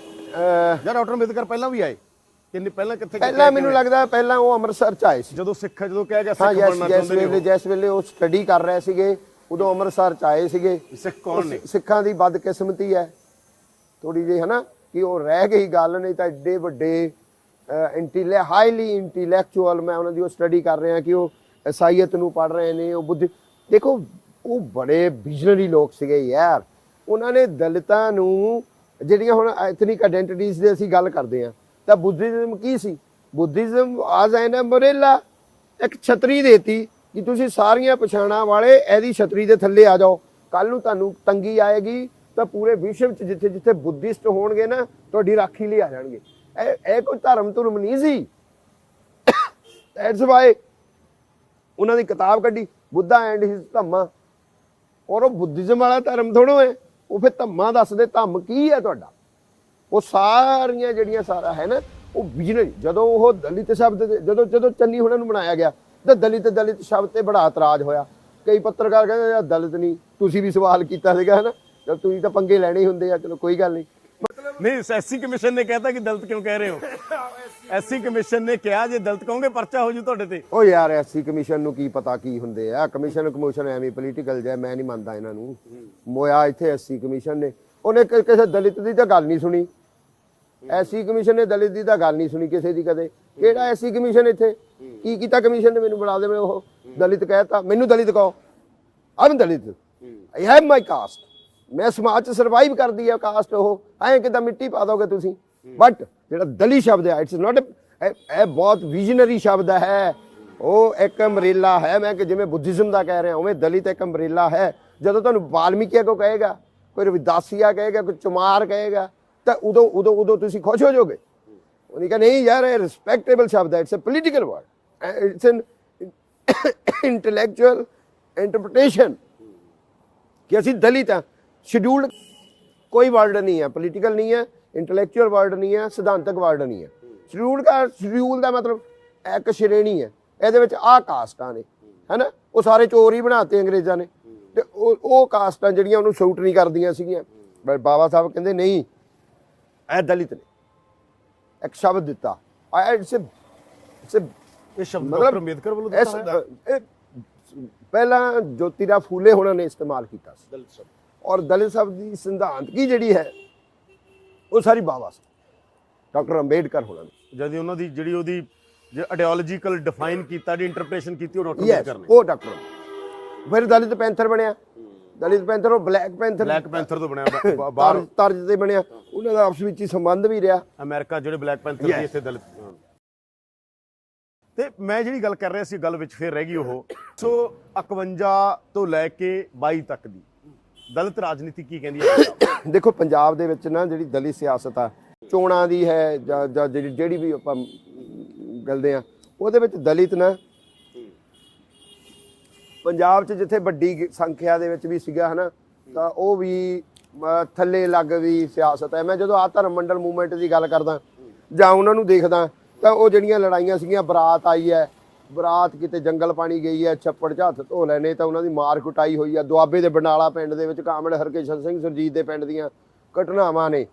[SPEAKER 1] ਯਾਰ ਡਾਕਟਰ ਅੰਬੇਦਕਰ ਪਹਿਲਾਂ ਵੀ ਆਏ, ਕਿੰਨੇ ਪਹਿਲਾਂ ਕਿੱਥੇ
[SPEAKER 2] ਪਹਿਲਾਂ ਮੈਨੂੰ ਲੱਗਦਾ ਪਹਿਲਾਂ ਉਹ ਅੰਮ੍ਰਿਤਸਰ ਚ ਆਏ ਸੀ,
[SPEAKER 1] ਜਦੋਂ ਕਹਿ ਗਿਆ
[SPEAKER 2] ਹਾਂ
[SPEAKER 1] ਸਿੱਖ ਬਣਨਾ ਚਾਹੁੰਦੇ ਨੇ
[SPEAKER 2] ਜਿਸ ਵੇਲੇ ਉਹ ਸਟੱਡੀ ਕਰ ਰਹੇ ਸੀਗੇ ਉਦੋਂ ਅੰਮ੍ਰਿਤਸਰ ਚ ਆਏ ਸੀਗੇ।
[SPEAKER 1] ਸਿੱਖ ਕੌਣ ਨੇ?
[SPEAKER 2] ਸਿੱਖਾਂ ਦੀ ਬਦਕਿਸਮਤੀ ਹੈ ਥੋੜੀ ਜਿਹੀ ਹੈ ਨਾ, ਕਿ ਉਹ ਰਹਿ ਗਈ ਗੱਲ, ਨਹੀਂ ਤਾਂ ਐਡੇ ਵੱਡੇ ਹਾਈਲੀ ਇੰਟੈਲੈਕਚੁਅਲ, ਮੈਂ ਉਹਨਾਂ ਦੀ ਉਹ ਸਟੱਡੀ ਕਰ ਰਿਹਾ ਕਿ ਉਹ ਈਸਾਈਅਤ ਨੂੰ ਪੜ੍ਹ ਰਹੇ ਨੇ, ਉਹ ਬੁੱਧ, ਦੇਖੋ ਉਹ ਬੜੇ ਵਿਜ਼ਨਰੀ ਲੋਕ ਸੀਗੇ ਯਾਰ। ਉਹਨਾਂ ਨੇ ਦਲਿਤਾਂ ਨੂੰ ਜਿਹੜੀਆਂ ਹੁਣ ਐਥਨਿਕ ਆਇਡੈਂਟੀਟੀਜ਼ ਦੀ ਅਸੀਂ ਗੱਲ ਕਰਦੇ ਹਾਂ, ਤਾਂ ਬੁੱਧਿਜ਼ਮ ਕੀ ਸੀ? ਬੁੱਧਿਜ਼ਮ ਆਜ਼ ਐਨ ਅੰਬਰੇਲਾ, ਇੱਕ ਛਤਰੀ ਦੇਤੀ ਕਿ ਤੁਸੀਂ ਸਾਰੀਆਂ ਪਛਾਣਾਂ ਵਾਲੇ ਇਹਦੀ ਛਤਰੀ ਦੇ ਥੱਲੇ ਆ ਜਾਓ, ਕੱਲ ਨੂੰ ਤੁਹਾਨੂੰ ਤੰਗੀ ਆਏਗੀ ਤਾਂ ਪੂਰੇ ਵਿਸ਼ਵ 'ਚ ਜਿੱਥੇ ਜਿੱਥੇ ਬੁੱਧਿਸਟ ਹੋਣਗੇ ਨਾ ਤੁਹਾਡੀ ਰਾਖੀ ਲਈ ਆ ਜਾਣਗੇ। ਇਹ ਕੋਈ ਧਰਮ ਨਹੀਂ ਸੀ। ਦੈਟਸ ਵਾਈ ਉਹਨਾਂ ਦੀ ਕਿਤਾਬ ਕੱਢੀ ਬੁੱਧਾ ਐਂਡ ਹਿਸ ਧੰਮਾ, ਔਰ ਉਹ ਬੁੱਧਿਜ਼ਮ ਵਾਲਾ ਧਰਮ ਥੋੜੋ ਹੈ, ਉਹ ਫਿਰ ਧੰਮਾ ਦੱਸਦੇ ਧੰਮ ਕੀ ਹੈ ਤੁਹਾਡਾ। ਉਹ ਸਾਰੀਆਂ ਜਿਹੜੀਆਂ ਸਾਰਾ ਹੈ ਨਾ ਉਹ ਵਿਜ਼ਨਰੀ। ਜਦੋਂ ਉਹ ਦਲਿਤ ਸ਼ਬਦ ਜਦੋਂ ਚੰਨੀ ਹੁਣਾਂ ਨੂੰ ਬਣਾਇਆ ਗਿਆ ਤਾਂ ਦਲਿਤ ਸ਼ਬਦ ਤੇ ਬੜਾ ਇਤਰਾਜ਼ ਹੋਇਆ। ਕਈ ਪੱਤਰਕਾਰ ਕਹਿੰਦੇ ਯਾਰ ਦਲਿਤ ਨਹੀਂ, ਤੁਸੀਂ ਵੀ ਸਵਾਲ ਕੀਤਾ ਸੀਗਾ ਹੈ ਨਾ, ਜਦ ਤੁਸੀਂ ਤਾਂ ਪੰਗੇ ਲੈਣੇ ਹੀ ਹੁੰਦੇ ਆ, ਚਲੋ ਕੋਈ ਗੱਲ ਨਹੀਂ।
[SPEAKER 1] ਨਹੀਂ ਐਸਸੀ ਕਮਿਸ਼ਨ ਨੇ ਕਹਿਤਾ ਕਿ ਦਲਿਤ ਕਿਉਂ ਕਹਿ ਰਹੇ ਹੋ? ਐਸਸੀ ਕਮਿਸ਼ਨ ਨੇ ਕਿਹਾ ਜੇ ਦਲਿਤ ਕਹੋਗੇ ਪਰਚਾ ਹੋ ਜੂ ਤੁਹਾਡੇ ਤੇ।
[SPEAKER 2] ਉਹ ਯਾਰ ਐਸਸੀ ਕਮਿਸ਼ਨ ਨੂੰ ਕੀ ਪਤਾ ਕੀ ਹੁੰਦੇ ਆ, ਕਮਿਸ਼ਨ ਐਵੇਂ ਪੋਲੀਟੀਕਲ ਜਿਹਾ, ਮੈਂ ਨਹੀਂ ਮੰਨਦਾ ਇਹਨਾਂ ਨੂੰ। ਮੋਇਆ ਇੱਥੇ ਐਸਸੀ ਕਮਿਸ਼ਨ ਨੇ, ਉਹਨੇ ਕਿਸੇ ਦਲਿਤ ਦੀ ਤਾਂ ਗੱਲ ਨਹੀਂ ਸੁਣੀ। ਐਸਸੀ ਕਮਿਸ਼ਨ ਨੇ ਦਲਿਤ ਦੀ ਤਾਂ ਗੱਲ ਨਹੀਂ ਸੁਣੀ ਕਿਸੇ ਦੀ ਕਦੇ। ਕਿਹੜਾ ਐਸਸੀ ਕਮਿਸ਼ਨ ਇੱਥੇ ਕੀ ਕੀਤਾ ਕਮਿਸ਼ਨ ਨੇ? ਮੈਨੂੰ ਬਣਾ ਦੇਵੇ ਉਹ ਦਲਿਤ ਕਹਿਤਾ, ਮੈਨੂੰ ਦਲਿਤ ਕਹੋ, ਆਮ ਦਲਿਤ, ਆਈ ਹੈਵ ਮਾਈ ਕਾਸਟ, ਮੈਂ ਸਮਾਜ 'ਚ ਸਰਵਾਈਵ ਕਰਦੀ ਆ ਕਾਸਟ। ਉਹ ਐਂ ਕਿੱਦਾਂ ਮਿੱਟੀ ਪਾ ਦੋਗੇ ਤੁਸੀਂ? ਬਟ ਜਿਹੜਾ ਦਲੀ ਸ਼ਬਦ ਹੈ ਇਟਸ ਨਾਟ, ਇਹ ਬਹੁਤ ਵਿਜ਼ਨਰੀ ਸ਼ਬਦ ਹੈ, ਉਹ ਇੱਕ ਅੰਬਰੇਲਾ ਹੈ। ਮੈਂ ਕਿ ਜਿਵੇਂ ਬੁੱਧਿਜ਼ਮ ਦਾ ਕਹਿ ਰਿਹਾ ਉਵੇਂ ਦਲਿਤ ਇੱਕ ਅੰਬਰੇਲਾ ਹੈ। ਜਦੋਂ ਤੁਹਾਨੂੰ ਵਾਲਮੀਕੀ ਕੋ ਕਹੇਗਾ, ਕੋਈ ਰਵਿਦਾਸੀਆ ਕਹੇਗਾ, ਕੋਈ ਚਮਾਰ ਕਹੇਗਾ, ਤਾਂ ਉਦੋਂ ਤੁਸੀਂ ਖੁਸ਼ ਹੋ ਜਾਓਗੇ। ਉਹਨੇ ਕਿਹਾ ਨਹੀਂ ਯਾਰ ਇਹ ਰਿਸਪੈਕਟੇਬਲ ਸ਼ਬਦ ਹੈ, it's a political word, it's an intellectual interpretation ਕਿ ਅਸੀਂ ਦਲਿਤ ਹਾਂ। ਸ਼ਡਿਊਲਡ ਕੋਈ ਵਰਡ ਨਹੀਂ ਹੈ, ਪੋਲੀਟੀਕਲ ਨਹੀਂ ਹੈ, ਇੰਟੈਲੈਕਚੁਅਲ ਵਰਡ ਨਹੀਂ ਹੈ, ਸਿਧਾਂਤਕ ਵਰਡ ਨਹੀਂ ਹੈ। ਸ਼ਡਿਊਲ ਦਾ ਮਤਲਬ ਇੱਕ ਸ਼੍ਰੇਣੀ ਹੈ, ਇਹਦੇ ਵਿੱਚ ਆਹ ਕਾਸਟਾਂ ਨੇ ਹੈ ਨਾ, ਉਹ ਸਾਰੇ ਚੋਰ ਹੀ ਬਣਾਤੇ ਅੰਗਰੇਜ਼ਾਂ ਨੇ, ਤੇ ਉਹ ਕਾਸਟਾਂ ਜਿਹੜੀਆਂ ਉਹਨੂੰ ਸੂਟ ਨਹੀਂ ਕਰਦੀਆਂ ਸੀਗੀਆਂ। ਬਾਬਾ ਸਾਹਿਬ ਕਹਿੰਦੇ ਨਹੀਂ ਇਹ ਦਲਿਤ ਨੇ, ਇੱਕ ਸ਼ਬਦ ਦਿੱਤਾ।
[SPEAKER 1] ਇਹ ਸ਼ਬਦ ਡਾਕਟਰ ਅੰਬੇਦਕਰ ਵੱਲੋਂ ਦਿੱਤਾ ਹੈ।
[SPEAKER 2] ਪਹਿਲਾਂ ਜੋਤੀਰਾਓ ਫੂਲੇ ਹੋਣਾ ਨੇ ਇਸਤੇਮਾਲ ਕੀਤਾ ਸੀ ਦਲਿਤ ਸ਼ਬਦ, ਔਰ ਦਲਿਤ ਸ਼ਬਦ ਦੀ ਸਿਧਾਂਤਕੀ ਜਿਹੜੀ ਹੈ ਉਹ ਸਾਰੀ ਬਾਬਾ ਸਾਹਿਬ ਡਾਕਟਰ ਅੰਬੇਡਕਰ ਹੋਣਾ ਨੇ।
[SPEAKER 1] ਜਦ ਉਹਨਾਂ ਦੀ ਜਿਹੜੀ ਉਹਦੀ ਆਈਡੀਓਲੋਜੀਕਲ ਡਿਫਾਈਨ ਕੀਤਾ, ਦੀ ਇੰਟਰਪ੍ਰੀਟੇਸ਼ਨ ਕੀਤੀ, ਉਹ ਡਾਕਟਰ ਅੰਬੇਡਕਰ ਨੇ।
[SPEAKER 2] ਉਹ ਡਾਕਟਰ ਫਿਰ ਦਲਿਤ ਪੈਂਥਰ ਬਣਿਆ, ਦਲਿਤ ਪੈਂਥਰ ਉਹ ਬਲੈਕ ਪੈਂਥਰ
[SPEAKER 1] ਤੋਂ ਬਣਿਆ, ਬਾਹਰ
[SPEAKER 2] ਤਰਜ ਤੇ ਬਣਿਆ। ਉਹਨਾਂ ਦਾ ਆਪਸ ਵਿੱਚ ਹੀ ਸੰਬੰਧ ਵੀ ਰਿਹਾ।
[SPEAKER 1] ਅਮਰੀਕਾ ਜਿਹੜੇ ਬਲੈਕ ਪੈਂਥਰ ਦੀ ਇੱਥੇ ਦਲਿਤ। ਤੇ ਮੈਂ ਜਿਹੜੀ ਗੱਲ ਕਰ ਰਿਹਾ ਸੀ, ਗੱਲ ਵਿੱਚ ਫਿਰ ਰਹਿ ਗਈ ਉਹ 1951 ਤੋਂ ਲੈ ਕੇ 22 ਤੱਕ ਦੀ ਦਲਿਤ ਰਾਜਨੀਤੀ ਕੀ ਕਹਿੰਦੀ ਹੈ?
[SPEAKER 2] ਦੇਖੋ ਪੰਜਾਬ ਦੇ ਵਿੱਚ ਨਾ ਜਿਹੜੀ ਦਲਿਤ ਸਿਆਸਤ ਆ, ਚੋਣਾਂ ਦੀ ਹੈ ਜਾਂ ਜਿਹੜੀ ਵੀ ਆਪਾਂ ਗੱਲਦੇ ਆ, ਉਹਦੇ ਵਿੱਚ ਦਲਿਤ ਨਾ ਪੰਜਾਬ 'ਚ ਜਿੱਥੇ ਵੱਡੀ ਸੰਖਿਆ ਦੇ ਵਿੱਚ ਵੀ ਸੀਗਾ ਹੈ ਨਾ, ਤਾਂ ਉਹ ਵੀ ਥੱਲੇ ਲੱਗ ਵੀ ਸਿਆਸਤ ਹੈ। ਮੈਂ ਜਦੋਂ ਆ ਧਰਮ ਮੰਡਲ ਮੂਵਮੈਂਟ ਦੀ ਗੱਲ ਕਰਦਾ ਜਾਂ ਉਹਨਾਂ ਨੂੰ ਦੇਖਦਾ, ਤਾਂ ਉਹ ਜਿਹੜੀਆਂ ਲੜਾਈਆਂ ਸੀਗੀਆਂ, ਬਰਾਤ ਆਈ ਹੈ, ਬਰਾਤ ਕਿਤੇ ਜੰਗਲ ਪਾਣੀ ਗਈ ਹੈ, ਛੱਪੜ 'ਚ ਹੱਥ ਧੋ ਲੈਣੇ, ਤਾਂ ਉਹਨਾਂ ਦੀ ਮਾਰ ਕੁਟਾਈ ਹੋਈ ਆ। ਦੁਆਬੇ ਦੇ ਬਨਾਲਾ ਪਿੰਡ ਦੇ ਵਿੱਚ ਕਾਮਲ ਹਰਕਿਸ਼ਨ ਸਿੰਘ ਸੁਰਜੀਤ ਦੇ ਪਿੰਡ ਦੀਆਂ ਘਟਨਾਵਾਂ ਨੇ।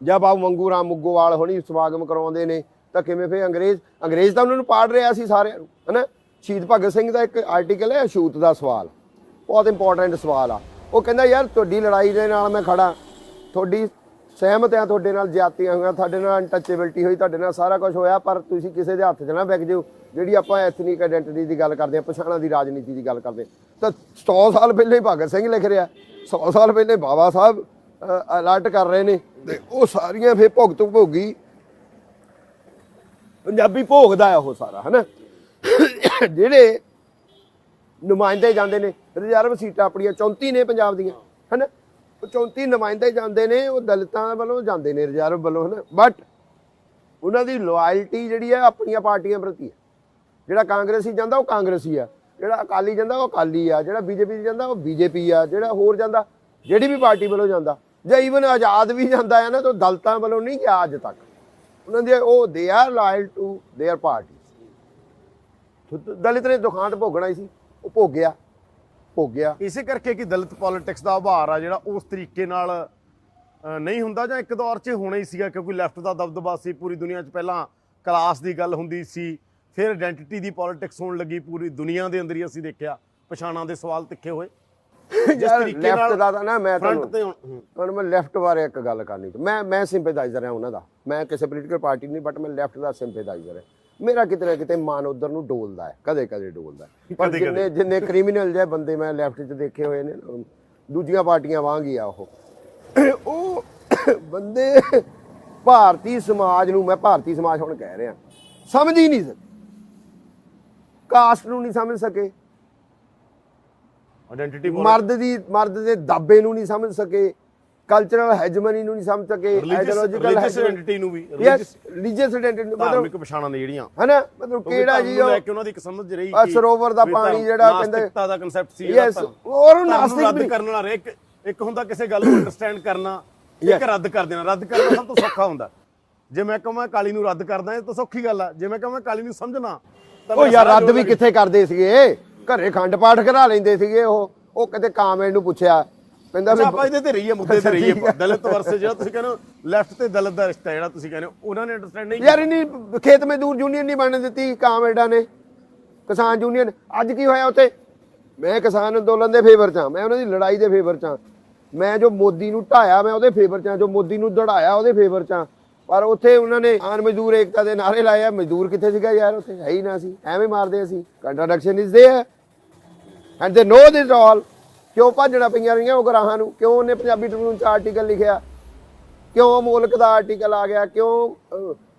[SPEAKER 2] ਜਾਂ ਬਾਬੂ ਮੰਗੂ ਰਾਮ ਮੁੱਗੋਵਾਲ ਹੋਣੀ ਸਮਾਗਮ ਕਰਾਉਂਦੇ ਨੇ, ਤਾਂ ਕਿਵੇਂ ਫਿਰ ਅੰਗਰੇਜ਼ ਤਾਂ ਉਹਨਾਂ ਨੂੰ ਪਾੜ ਰਿਹਾ ਸੀ ਸਾਰਿਆਂ ਨੂੰ ਹੈ ਨਾ। ਸ਼ਹੀਦ ਭਗਤ ਸਿੰਘ ਦਾ ਇੱਕ ਆਰਟੀਕਲ ਹੈ ਅਛੂਤ ਦਾ ਸਵਾਲ, ਬਹੁਤ ਇੰਪੋਰਟੈਂਟ ਸਵਾਲ ਆ। ਉਹ ਕਹਿੰਦਾ ਯਾਰ ਤੁਹਾਡੀ ਲੜਾਈ ਦੇ ਨਾਲ ਮੈਂ ਖੜਾ, ਤੁਹਾਡੀ ਸਹਿਮਤ ਆ, ਤੁਹਾਡੇ ਨਾਲ ਜ਼ਿਆਦਤੀਆਂ ਹੋਈਆਂ, ਤੁਹਾਡੇ ਨਾਲ ਅਨਟੱਚੇਬਿਲਟੀ ਹੋਈ, ਤੁਹਾਡੇ ਨਾਲ ਸਾਰਾ ਕੁਝ ਹੋਇਆ, ਪਰ ਤੁਸੀਂ ਕਿਸੇ ਦੇ ਹੱਥ 'ਚ ਨਾ ਵਿਕ ਜਾਓ। ਜਿਹੜੀ ਆਪਾਂ ਐਥਨਿਕ ਆਇਡੈਂਟੀਟੀ ਦੀ ਗੱਲ ਕਰਦੇ ਹਾਂ, ਪਛਾਣਾਂ ਦੀ ਰਾਜਨੀਤੀ ਦੀ ਗੱਲ ਕਰਦੇ, ਤਾਂ 100 ਸਾਲ ਪਹਿਲੇ ਭਗਤ ਸਿੰਘ ਲਿਖ ਰਿਹਾ, 100 ਸਾਲ ਪਹਿਲੇ ਬਾਬਾ ਸਾਹਿਬ ਅਲਰਟ ਕਰ ਰਹੇ ਨੇ, ਤੇ ਉਹ ਸਾਰੀਆਂ ਫਿਰ ਭੁਗਤ ਭੋਗੀ ਪੰਜਾਬੀ ਭੋਗਦਾ ਆ ਉਹ ਸਾਰਾ ਹੈ ਨਾ। ਜਿਹੜੇ ਨੁਮਾਇੰਦੇ ਜਾਂਦੇ ਨੇ, ਰਿਜ਼ਰਵ ਸੀਟਾਂ ਆਪਣੀਆਂ 34 ਨੇ ਪੰਜਾਬ ਦੀਆਂ ਹੈ ਨਾ, 34 ਨੁਮਾਇੰਦੇ ਜਾਂਦੇ ਨੇ, ਉਹ ਦਲਿਤਾਂ ਵੱਲੋਂ ਜਾਂਦੇ ਨੇ, ਰਿਜ਼ਰਵ ਵੱਲੋਂ, ਹੈ ਬਟ ਉਹਨਾਂ ਦੀ ਲੋਇਲਟੀ ਜਿਹੜੀ ਹੈ ਆਪਣੀਆਂ ਪਾਰਟੀਆਂ ਪ੍ਰਤੀ ਹੈ। ਜਿਹੜਾ ਕਾਂਗਰਸੀ ਜਾਂਦਾ ਉਹ ਕਾਂਗਰਸੀ ਆ, ਜਿਹੜਾ ਅਕਾਲੀ ਜਾਂਦਾ ਉਹ ਅਕਾਲੀ ਆ, ਜਿਹੜਾ ਬੀਜੇਪੀ ਜਾਂਦਾ ਉਹ ਬੀਜੇਪੀ ਆ, ਜਿਹੜਾ ਹੋਰ ਜਾਂਦਾ ਜਿਹੜੀ ਵੀ ਪਾਰਟੀ ਵੱਲੋਂ ਜਾਂਦਾ, ਜਾਂ ਈਵਨ ਆਜ਼ਾਦ ਵੀ ਜਾਂਦਾ ਹੈ ਨਾ, ਤਾਂ ਦਲਿਤਾਂ ਵੱਲੋਂ ਨਹੀਂ ਗਿਆ ਅੱਜ ਤੱਕ। ਉਹਨਾਂ ਦੇ ਉਹ they are loyal to their party. Dalit ਨੇ ਦੁਖਾਂਤ ਭੋਗਣਾ ਸੀ, ਉਹ ਭੋਗਿਆ।
[SPEAKER 1] ਇਸੇ ਕਰਕੇ ਕਿ ਦਲਿਤ ਪੋਲਿਟਿਕਸ ਦਾ ਉਭਾਰ ਆ ਜਿਹੜਾ ਉਸ ਤਰੀਕੇ ਨਾਲ ਨਹੀਂ ਹੁੰਦਾ, ਜਾਂ ਇੱਕ ਦੌਰ 'ਚ ਹੋਣਾ ਹੀ ਸੀਗਾ, ਕਿਉਂਕਿ ਲੈਫਟ ਦਾ ਦਬਦਬਾ ਸੀ ਪੂਰੀ ਦੁਨੀਆ 'ਚ। ਪਹਿਲਾਂ ਕਲਾਸ ਦੀ ਗੱਲ ਹੁੰਦੀ ਸੀ, ਫਿਰ ਆਇਡੈਂਟੀਟੀ ਦੀ ਪੋਲਿਟਿਕਸ ਹੋਣ ਲੱਗੀ ਪੂਰੀ ਦੁਨੀਆ ਦੇ ਅੰਦਰ ਹੀ। ਅਸੀਂ ਦੇਖਿਆ ਪਛਾਣਾਂ ਦੇ ਸਵਾਲ ਤਿੱਖੇ ਹੋਏ ਜਿਸ ਤਰੀਕੇ
[SPEAKER 2] ਲੈਫਟ
[SPEAKER 1] ਨਾਲ
[SPEAKER 2] ਦਾ ਤਾਂ ਨਾ, ਮੈਂ
[SPEAKER 1] ਫਰੰਟ ਤੇ
[SPEAKER 2] ਤੁਹਾਨੂੰ ਮੈਂ ਲੈਫਟ ਬਾਰੇ ਇੱਕ ਗੱਲ ਕਰਨੀ, ਮੈਂ ਸਿੰਪੈਥਾਈਜ਼ਰ ਹਾਂ ਉਹਨਾਂ ਦਾ। ਮੈਂ ਕਿਸੇ ਪੋਲੀਟੀਕਲ ਪਾਰਟੀ ਨਹੀਂ, ਬਟ ਮੈਂ ਲੈਫਟ ਦਾ ਸਿੰਪੈਥਾਈਜ਼ਰ ਹਾਂ। ਮੇਰਾ ਕਿਤੇ ਨਾ ਕਿਤੇ ਮਨ ਉਧਰ ਨੂੰ ਡੋਲਦਾ ਹੈ, ਕਦੇ ਡੋਲਦਾ ਹੈ। ਪਰ ਜਿੰਨੇ ਕ੍ਰਿਮੀਨਲ ਜਿਹੇ ਬੰਦੇ ਮੈਂ ਲੈਫਟ 'ਚ ਦੇਖੇ ਹੋਏ ਨੇ, ਦੂਜੀਆਂ ਪਾਰਟੀਆਂ ਵਾਂਗ ਹੀ ਆ ਉਹ ਬੰਦੇ ਭਾਰਤੀ ਸਮਾਜ ਨੂੰ, ਮੈਂ ਭਾਰਤੀ ਸਮਾਜ ਹੁਣ ਕਹਿ ਰਿਹਾ, ਸਮਝ ਹੀ ਨਹੀਂ ਸਕੇ। ਕਾਸਟ ਨੂੰ ਨਹੀਂ ਸਮਝ ਸਕੇ,
[SPEAKER 1] ਆਇਡੈਂਟੀਟੀ
[SPEAKER 2] ਮਰਦ ਦੇ ਦਾਬੇ ਨੂੰ ਨਹੀਂ ਸਮਝ ਸਕੇ, ਕਲਚਰਲ ਹੈਜਮਨੀ ਨੂੰ ਨਹੀਂ ਸਮਝ ਸਕੇ, ਆਈਡੀਓਲੋਜੀਕਲ ਆਇਡੈਂਟੀ
[SPEAKER 1] ਨੂੰ ਵੀ,
[SPEAKER 2] ਰਿਲੀਜੀਅਸ ਆਇਡੈਂਟੀ ਨੂੰ,
[SPEAKER 1] ਧਾਰਮਿਕ ਪਛਾਣਾਂ ਨੇ ਜਿਹੜੀਆਂ,
[SPEAKER 2] ਹੈਨਾ, ਮਤਲਬ ਕਿਹੜਾ ਜੀ ਉਹ
[SPEAKER 1] ਉਹਨਾਂ ਦੀ ਇੱਕ ਸਮਝ ਰਹੀ
[SPEAKER 2] ਕਿ ਸਰੋਵਰ ਦਾ ਪਾਣੀ ਜਿਹੜਾ ਕਹਿੰਦੇ
[SPEAKER 1] ਨਾਸਤਿਕਤਾ ਦਾ ਕਨਸੈਪਟ ਸੀ,
[SPEAKER 2] ਯੈਸ, ਔਰ ਨਾਸਤਿਕ
[SPEAKER 1] ਰੱਦ ਕਰਨ ਵਾਲਾ ਇੱਕ ਹੁੰਦਾ ਕਿਸੇ ਗੱਲ ਨੂੰ ਅੰਡਰਸਟੈਂਡ ਕਰਨਾ, ਇੱਕ ਰੱਦ ਕਰ ਦੇਣਾ। ਰੱਦ ਕਰਨਾ ਸਭ ਤੋਂ ਸੌਖਾ ਹੁੰਦਾ। ਜੇ ਮੈਂ ਕਹਾਂ ਕਾਲੀ ਨੂੰ ਰੱਦ ਕਰਦਾ, ਇਹ ਤਾਂ ਸੌਖੀ ਗੱਲ ਆ। ਜੇ ਮੈਂ ਕਹਾਂ ਕਾਲੀ ਨੂੰ ਸਮਝਣਾ,
[SPEAKER 2] ਉਹ ਯਾਰ ਰੱਦ ਵੀ ਕਿੱਥੇ ਕਰਦੇ ਸੀਗੇ, ਘਰੇ ਖੰਡ ਪਾਠ ਕਰਾ ਲੈਂਦੇ ਸੀਗੇ। ਉਹ ਕਿਤੇ ਕਾਮਰੇਡ ਨੂੰ ਪੁੱਛਿਆ, ਕਹਿੰਦਾ ਵੀ
[SPEAKER 1] ਆਪਾਂ ਇਹਦੇ ਤੇ ਰਹੀਏ, ਮੁੱਦੇ ਤੇ ਰਹੀਏ। ਦਲਿਤ ਵਰਸੇ ਜਿਹੜਾ ਤੁਸੀਂ ਕਹਿੰਦੇ ਹੋ ਲੈਫਟ ਤੇ ਦਲਿਤ ਦਾ ਰਿਸ਼ਤਾ ਜਿਹੜਾ ਤੁਸੀਂ ਕਹਿੰਦੇ ਹੋ, ਉਹਨਾਂ ਨੇ ਅੰਡਰਸਟੈਂਡ ਨਹੀਂ
[SPEAKER 2] ਯਾਰ। ਇਹਨੀ ਖੇਤ ਮਜ਼ਦੂਰ ਯੂਨੀਅਨ ਨਹੀਂ ਬਣਨ ਦਿੱਤੀ ਕਾਮਰੇਡਾਂ ਨੇ, ਕਿਸਾਨ ਯੂਨੀਅਨ। ਅੱਜ ਕੀ ਹੋਇਆ ਉੱਥੇ? ਮੈਂ ਕਿਸਾਨ ਅੰਦੋਲਨ ਦੇ ਫੇਵਰ 'ਚ ਹਾਂ, ਮੈਂ ਉਹਨਾਂ ਦੀ ਲੜਾਈ ਦੇ ਫੇਵਰ 'ਚ ਹਾਂ। ਮੈਂ ਜੋ ਮੋਦੀ ਨੂੰ ਢਾਇਆ ਮੈਂ ਉਹਦੇ ਫੇਵਰ 'ਚ ਹਾਂ, ਜੋ ਮੋਦੀ ਨੂੰ ਦੜਾਇਆ ਉਹਦੇ ਫੇਵਰ 'ਚ ਹਾਂ। ਪਰ ਉੱਥੇ ਉਹਨਾਂ ਨੇ ਕਿਸਾਨ ਮਜ਼ਦੂਰ ਏਕਤਾ ਦੇ ਨਾਅਰੇ ਲਾਏ ਆ। ਮਜ਼ਦੂਰ ਕਿੱਥੇ ਸੀਗਾ ਯਾਰ? ਉੱਥੇ ਹੈ ਹੀ ਨਾ ਸੀ, ਐਵੇਂ ਮਾਰਦੇ ਅਸੀਂ। ਕੰਟਰਾਡਿਕਸ਼ਨ ਇਜ਼ ਦੇਅਰ ਐਂਡ ਦੇ ਨੋ ਦਿਸ ਆਲ। ਕਿਉਂ ਭੱਜਣਾ ਪਈਆਂ ਰਹੀਆਂ ਉਹ ਗਰਾਹਾਂ ਨੂੰ? ਕਿਉਂ ਉਹਨੇ ਪੰਜਾਬੀ ਟ੍ਰਿਬਿਊਨ 'ਚ ਆਰਟੀਕਲ ਲਿਖਿਆ? ਕਿਉਂ ਮੁਲਕ ਦਾ ਆਰਟੀਕਲ ਆ ਗਿਆ? ਕਿਉਂ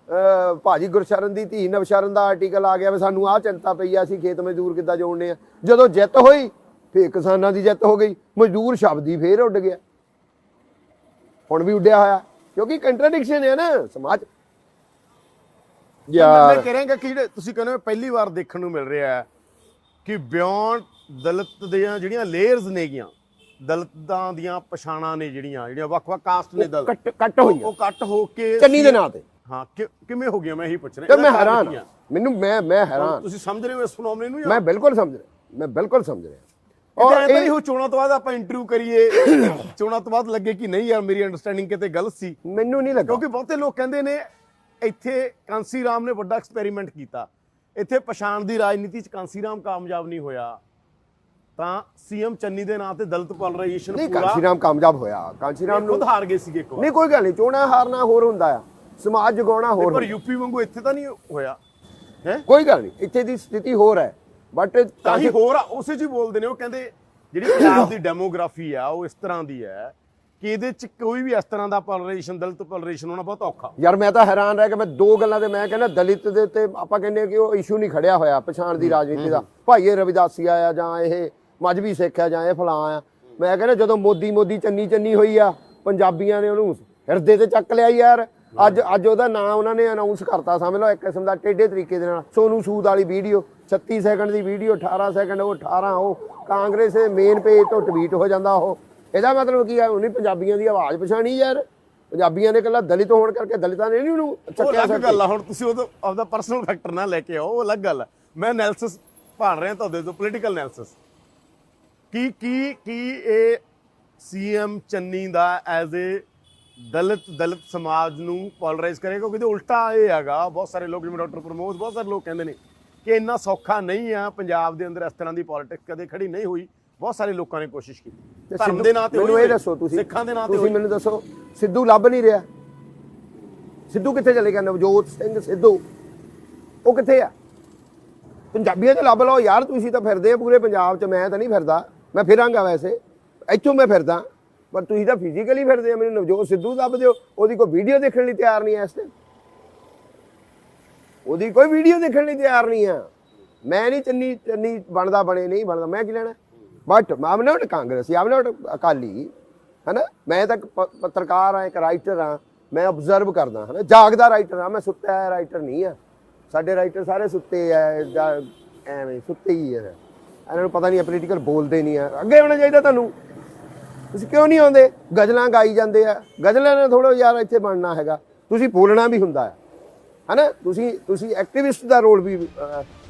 [SPEAKER 2] ਭਾਜੀ ਗੁਰਸ਼ਰਨ ਦੀ ਧੀ ਨਵਸ਼ਰਨ ਦਾ ਆਰਟੀਕਲ ਆ ਗਿਆ ਵੀ ਸਾਨੂੰ ਆਹ ਚਿੰਤਾ ਪਈ ਆ, ਅਸੀਂ ਖੇਤ ਮਜ਼ਦੂਰ ਕਿੱਦਾਂ ਜੋੜਨੇ ਆ? ਜਦੋਂ ਜਿੱਤ ਹੋਈ ਫੇਰ ਕਿਸਾਨਾਂ ਦੀ ਜਿੱਤ ਹੋ ਗਈ, ਮਜ਼ਦੂਰ ਸ਼ਬਦ ਹੀ ਫੇਰ ਉੱਡ ਗਿਆ। ਹੁਣ ਵੀ ਉੱਡਿਆ ਹੋਇਆ, ਕਿਉਂਕਿ ਕੰਟਰਾਡਿਕਸ਼ਨ ਹੈ ਨਾ ਸਮਾਜ।
[SPEAKER 1] ਯਾਰ ਮੈਂ ਕਹਿ ਰਿਹਾ ਕਿ ਤੁਸੀਂ ਕਹਿੰਦੇ ਹੋ ਪਹਿਲੀ ਵਾਰ ਦੇਖਣ ਨੂੰ ਮਿਲ ਰਿਹਾ ਹੈ ਕਿ ਬਿਯੋਂਡ ਦਲਿਤ ਦੀਆਂ ਜਿਹੜੀਆਂ ਲੇਅਰਸ ਨੇਗੀਆਂ, ਦਲਿਤਾਂ ਦੀਆਂ ਪਛਾਣਾਂ ਨੇ ਜਿਹੜੀਆਂ ਵੱਖ-ਵੱਖ ਕਾਸਟ ਨੇ, ਦਲਿਤ
[SPEAKER 2] ਕੱਟ ਹੋਈਆਂ,
[SPEAKER 1] ਉਹ ਕੱਟ ਹੋ ਕੇ
[SPEAKER 2] ਚੰਨੀ ਦੇ ਨਾਂ ਤੇ।
[SPEAKER 1] ਹਾਂ, ਕਿਵੇਂ ਹੋ ਗਿਆ? ਮੈਂ ਇਹੀ ਪੁੱਛ ਰਿਹਾ।
[SPEAKER 2] ਮੈਂ ਹੈਰਾਨ, ਮੈਨੂੰ ਮੈਂ ਹੈਰਾਨ।
[SPEAKER 1] ਤੁਸੀਂ ਸਮਝ ਰਹੇ ਹੋ ਇਸ ਫੈਨੋਮੇਨਨ ਨੂੰ?
[SPEAKER 2] ਮੈਂ ਬਿਲਕੁਲ ਸਮਝ ਰਿਹਾ, ਮੈਂ ਬਿਲਕੁਲ ਸਮਝ ਰਿਹਾ।
[SPEAKER 1] ਔਰ ਇਹ ਹੋ ਚੋਣਾਂ ਤੋਂ ਬਾਅਦ ਆਪਾਂ ਇੰਟਰਵਿਊ ਕਰੀਏ, ਚੋਣਾਂ ਤੋਂ ਬਾਅਦ ਲੱਗੇ ਕਿ ਨਹੀਂ ਯਾਰ ਮੇਰੀ ਅੰਡਰਸਟੈਂਡਿੰਗ ਕਿਤੇ ਗਲਤ ਸੀ।
[SPEAKER 2] ਮੈਨੂੰ ਨਹੀਂ ਲੱਗਾ,
[SPEAKER 1] ਕਿਉਂਕਿ ਬਹੁਤੇ ਲੋਕ ਕਹਿੰਦੇ ਨੇ ਇੱਥੇ ਕਾਂਸੀ ਰਾਮ ਨੇ ਵੱਡਾ ਐਕਸਪੈਰੀਮੈਂਟ ਕੀਤਾ, ਇੱਥੇ ਪਛਾਣ ਦੀ ਰਾਜਨੀਤੀ 'ਚ ਕਾਂਸੀ ਰਾਮ ਕਾਮਯਾਬ ਨਹੀਂ ਹੋਇਆ, ਤਾਂ ਸੀਐਮ ਚੰਨੀ ਦੇ ਨਾਂ ਤੇ ਦਲਿਤ ਪੋਲਰਾਈਜੇਸ਼ਨ
[SPEAKER 2] ਨਹੀਂ। ਕਾਂਸੀ ਰਾਮ ਕਾਮਯਾਬ ਹੋਇਆ, ਕਾਂਸੀ ਰਾਮ ਨੂੰ
[SPEAKER 1] ਖੁਦ ਹਾਰ ਗਏ ਸੀਗੇ ਇੱਕ ਵਾਰ।
[SPEAKER 2] ਨਹੀਂ, ਕੋਈ ਗੱਲ ਨਹੀਂ, ਚੋਣਾਂ ਹਾਰਨਾ ਹੋਰ ਹੁੰਦਾ ਆ, ਸਮਾਜ ਜਗਾਉਣਾ ਹੋਰ।
[SPEAKER 1] ਪਰ ਯੂਪੀ ਵਾਂਗੂ ਇੱਥੇ ਤਾਂ ਨਹੀਂ ਹੋਇਆ ਹੈ।
[SPEAKER 2] ਕੋਈ ਗੱਲ ਨਹੀਂ, ਇੱਥੇ ਦੀ ਸਥਿਤੀ ਹੋਰ ਹੈ, ਬਟ
[SPEAKER 1] ਤਾਂ ਹੀ ਹੋਰ ਆ। ਉਸੇ 'ਚ ਹੀ ਬੋਲਦੇ ਨੇ ਉਹ, ਕਹਿੰਦੇ ਜਿਹੜੀ ਪੰਜਾਬ ਦੀ ਡੈਮੋਗ੍ਰਾਫੀ ਆ ਉਹ ਇਸ ਤਰ੍ਹਾਂ ਦੀ ਹੈ ਕਿ ਇਹਦੇ 'ਚ ਕੋਈ ਵੀ ਇਸ ਤਰ੍ਹਾਂ ਦਾ ਪੋਲਰਾਈਜੇਸ਼ਨ, ਦਲਿਤ ਪੋਲਰਾਈਜੇਸ਼ਨ ਹੋਣਾ ਬਹੁਤ ਔਖਾ।
[SPEAKER 2] ਯਾਰ ਮੈਂ ਤਾਂ ਹੈਰਾਨ ਰਹਿ ਗਿਆ। ਮੈਂ ਦੋ ਗੱਲਾਂ ਤੇ ਮੈਂ ਕਹਿੰਦਾ ਦਲਿਤ ਦੇ ਤੇ ਆਪਾਂ ਕਹਿੰਦੇ ਕਿ ਉਹ ਇਸ਼ੂ ਨਹੀਂ ਖੜਿਆ ਹੋਇਆ ਪਛਾਣ ਦੀ ਰਾਜਨੀਤੀ ਦਾ। ਭਾਈ ਇਹ ਰਵਿਦਾਸੀਆ ਆ ਜਾਂ ਇਹ ਮਜ਼੍ਹਬੀ ਸਿੱਖ ਆ ਜਾਂ ਇਹ ਫਲਾਂ ਆ। ਮੈਂ ਕਹਿੰਦਾ ਜਦੋਂ ਮੋਦੀ ਚੰਨੀ ਹੋਈ ਆ, ਪੰਜਾਬੀਆਂ ਨੇ ਉਹਨੂੰ ਹਿਰਦੇ ਤੇ ਚੱਕ ਲਿਆ ਯਾਰ। ਅੱਜ ਉਹਦਾ ਨਾਂ ਉਹਨਾਂ ਨੇ ਅਨਾਉਂਸ ਕਰਤਾ, ਸਮਝ ਲਓ ਇੱਕ ਕਿਸਮ ਦਾ ਟੇਢੇ ਤਰੀਕੇ ਦੇ ਨਾਲ। ਸੋਨੂ ਸੂਦ ਵਾਲੀ ਵੀਡੀਓ 36 ਸੈਕਿੰਡ ਦੀ ਵੀਡੀਓ, 18 ਸੈਕਿੰਡ, ਉਹ 18 ਉਹ ਕਾਂਗਰਸ ਦੇ ਮੇਨ ਪੇਜ ਤੋਂ ਟਵੀਟ ਹੋ ਜਾਂਦਾ। ਉਹ ਇਹਦਾ ਮਤਲਬ ਕੀ ਆ? ਉਹਨੇ ਪੰਜਾਬੀਆਂ ਦੀ ਆਵਾਜ਼ ਪਛਾਣੀ ਯਾਰ। ਪੰਜਾਬੀਆਂ ਨੇ ਇਕੱਲਾ ਦਲਿਤ ਹੋਣ ਕਰਕੇ ਦਲਿਤਾਂ ਨੇ ਨਹੀਂ ਉਹਨੂੰ ਚੱਕਿਆ।
[SPEAKER 1] ਅਲੱਗ ਗੱਲ ਆ, ਹੁਣ ਤੁਸੀਂ ਉਹਦਾ ਆਪਦਾ ਪਰਸਨਲ ਫੈਕਟਰ ਨਾ ਲੈ ਕੇ ਆਓ, ਉਹ ਅਲੱਗ ਗੱਲ ਆ। ਮੈਂ ਐਨਾਲਿਸਿਸ ਭਾਲ ਰਿਹਾ ਤੁਹਾਡੇ ਤੋਂ, ਪੋਲੀਟੀਕਲ ਐਨਾਲਿਸਿਸ। ਕੀ ਇਹ ਸੀਐਮ ਚੰਨੀ ਦਾ ਐਜ਼ ਏ ਦਲਿਤ ਸਮਾਜ ਨੂੰ ਪੋਲਰਾਈਜ਼ ਕਰੇਗਾ? ਕਿਉਂਕਿ ਉਲਟਾ ਇਹ ਹੈਗਾ, ਬਹੁਤ ਸਾਰੇ ਲੋਕ ਜਿਵੇਂ ਡਾਕਟਰ ਪ੍ਰਮੋਦ, ਬਹੁਤ ਸਾਰੇ ਲੋਕ ਕਹਿੰਦੇ ਨੇ ਕਿ ਇੰਨਾ ਸੌਖਾ ਨਹੀਂ ਆ ਪੰਜਾਬ ਦੇ ਅੰਦਰ, ਇਸ ਤਰ੍ਹਾਂ ਦੀ ਪੋਲਿਟਿਕਸ ਕਦੇ ਖੜੀ ਨਹੀਂ ਹੋਈ। ਬਹੁਤ ਸਾਰੇ ਲੋਕਾਂ ਨੇ ਕੋਸ਼ਿਸ਼ ਕੀਤੀ, ਧਰਮ ਦੇ ਨਾਂ ਤੇ
[SPEAKER 2] ਮੈਨੂੰ ਇਹ ਦੱਸੋ,
[SPEAKER 1] ਸਿੱਖਾਂ ਦੇ ਨਾਂ ਤੇ
[SPEAKER 2] ਤੁਸੀਂ ਮੈਨੂੰ ਦੱਸੋ, ਸਿੱਧੂ ਲੱਭ ਨਹੀਂ ਰਿਹਾ? ਸਿੱਧੂ ਕਿੱਥੇ ਚਲੇ ਗਿਆ? ਨਵਜੋਤ ਸਿੰਘ ਸਿੱਧੂ ਉਹ ਕਿੱਥੇ ਆ? ਪੰਜਾਬੀਆਂ 'ਚ ਲੱਭ ਲਓ ਯਾਰ। ਤੁਸੀਂ ਤਾਂ ਫਿਰਦੇ ਆ ਪੂਰੇ ਪੰਜਾਬ 'ਚ, ਮੈਂ ਤਾਂ ਨਹੀਂ ਫਿਰਦਾ। ਮੈਂ ਫਿਰਾਂਗਾ ਵੈਸੇ, ਇੱਥੋਂ ਮੈਂ ਫਿਰਦਾ, ਪਰ ਤੁਸੀਂ ਤਾਂ ਫਿਜ਼ੀਕਲੀ ਫਿਰਦੇ ਆ। ਮੈਨੂੰ ਨਵਜੋਤ ਸਿੱਧੂ ਲੱਭ ਦਿਓ, ਉਹਦੀ ਕੋਈ ਵੀਡੀਓ ਦੇਖਣ ਲਈ ਤਿਆਰ ਨਹੀਂ ਐ ਇਸ ਟਾਈਮ। ਉਹਦੀ ਕੋਈ ਵੀਡੀਓ ਦੇਖਣ ਲਈ ਤਿਆਰ ਨਹੀਂ ਆ। ਮੈਂ ਨਹੀਂ ਚੰਨੀ ਬਣਦਾ, ਬਣੇ ਨਹੀਂ ਬਣਦਾ, ਮੈਂ ਕੀ ਲੈਣਾ? ਬਟ ਆਮ ਨਾਟ ਕਾਂਗਰਸੀ, ਆਮ ਨਾਟ ਅਕਾਲੀ, ਹੈ ਨਾ। ਮੈਂ ਤਾਂ ਇੱਕ ਪੱਤਰਕਾਰ ਹਾਂ, ਇੱਕ ਰਾਈਟਰ ਹਾਂ, ਮੈਂ ਆਬਜ਼ਰਵ ਕਰਦਾ ਹੈ ਨਾ, ਜਾਗਦਾ ਰਾਈਟਰ ਹਾਂ ਮੈਂ, ਸੁੱਤਾ ਹੋਇਆ ਰਾਈਟਰ ਨਹੀਂ ਆ। ਸਾਡੇ ਰਾਈਟਰ ਸਾਰੇ ਸੁੱਤੇ ਆ ਜਾਂ ਐਵੇਂ ਸੁੱਤੇ ਹੀ ਆ, ਇਹਨਾਂ ਨੂੰ ਪਤਾ ਨਹੀਂ ਪੋਲੀਟੀਕਲ ਬੋਲਦੇ ਨਹੀਂ ਆ। ਅੱਗੇ ਆਉਣਾ ਚਾਹੀਦਾ ਤੁਹਾਨੂੰ, ਤੁਸੀਂ ਕਿਉਂ ਨਹੀਂ ਆਉਂਦੇ? ਗਜ਼ਲਾਂ ਗਾਈ ਜਾਂਦੇ ਆ, ਗਜ਼ਲਾਂ ਨੇ ਥੋੜ੍ਹਾ ਯਾਰ ਇੱਥੇ ਬਣਨਾ ਹੈਗਾ, ਤੁਸੀਂ ਬੋਲਣਾ ਵੀ ਹੁੰਦਾ ਹੈ ਨਾ, ਤੁਸੀਂ ਐਕਟਿਵਿਸਟ ਦਾ ਰੋਲ ਵੀ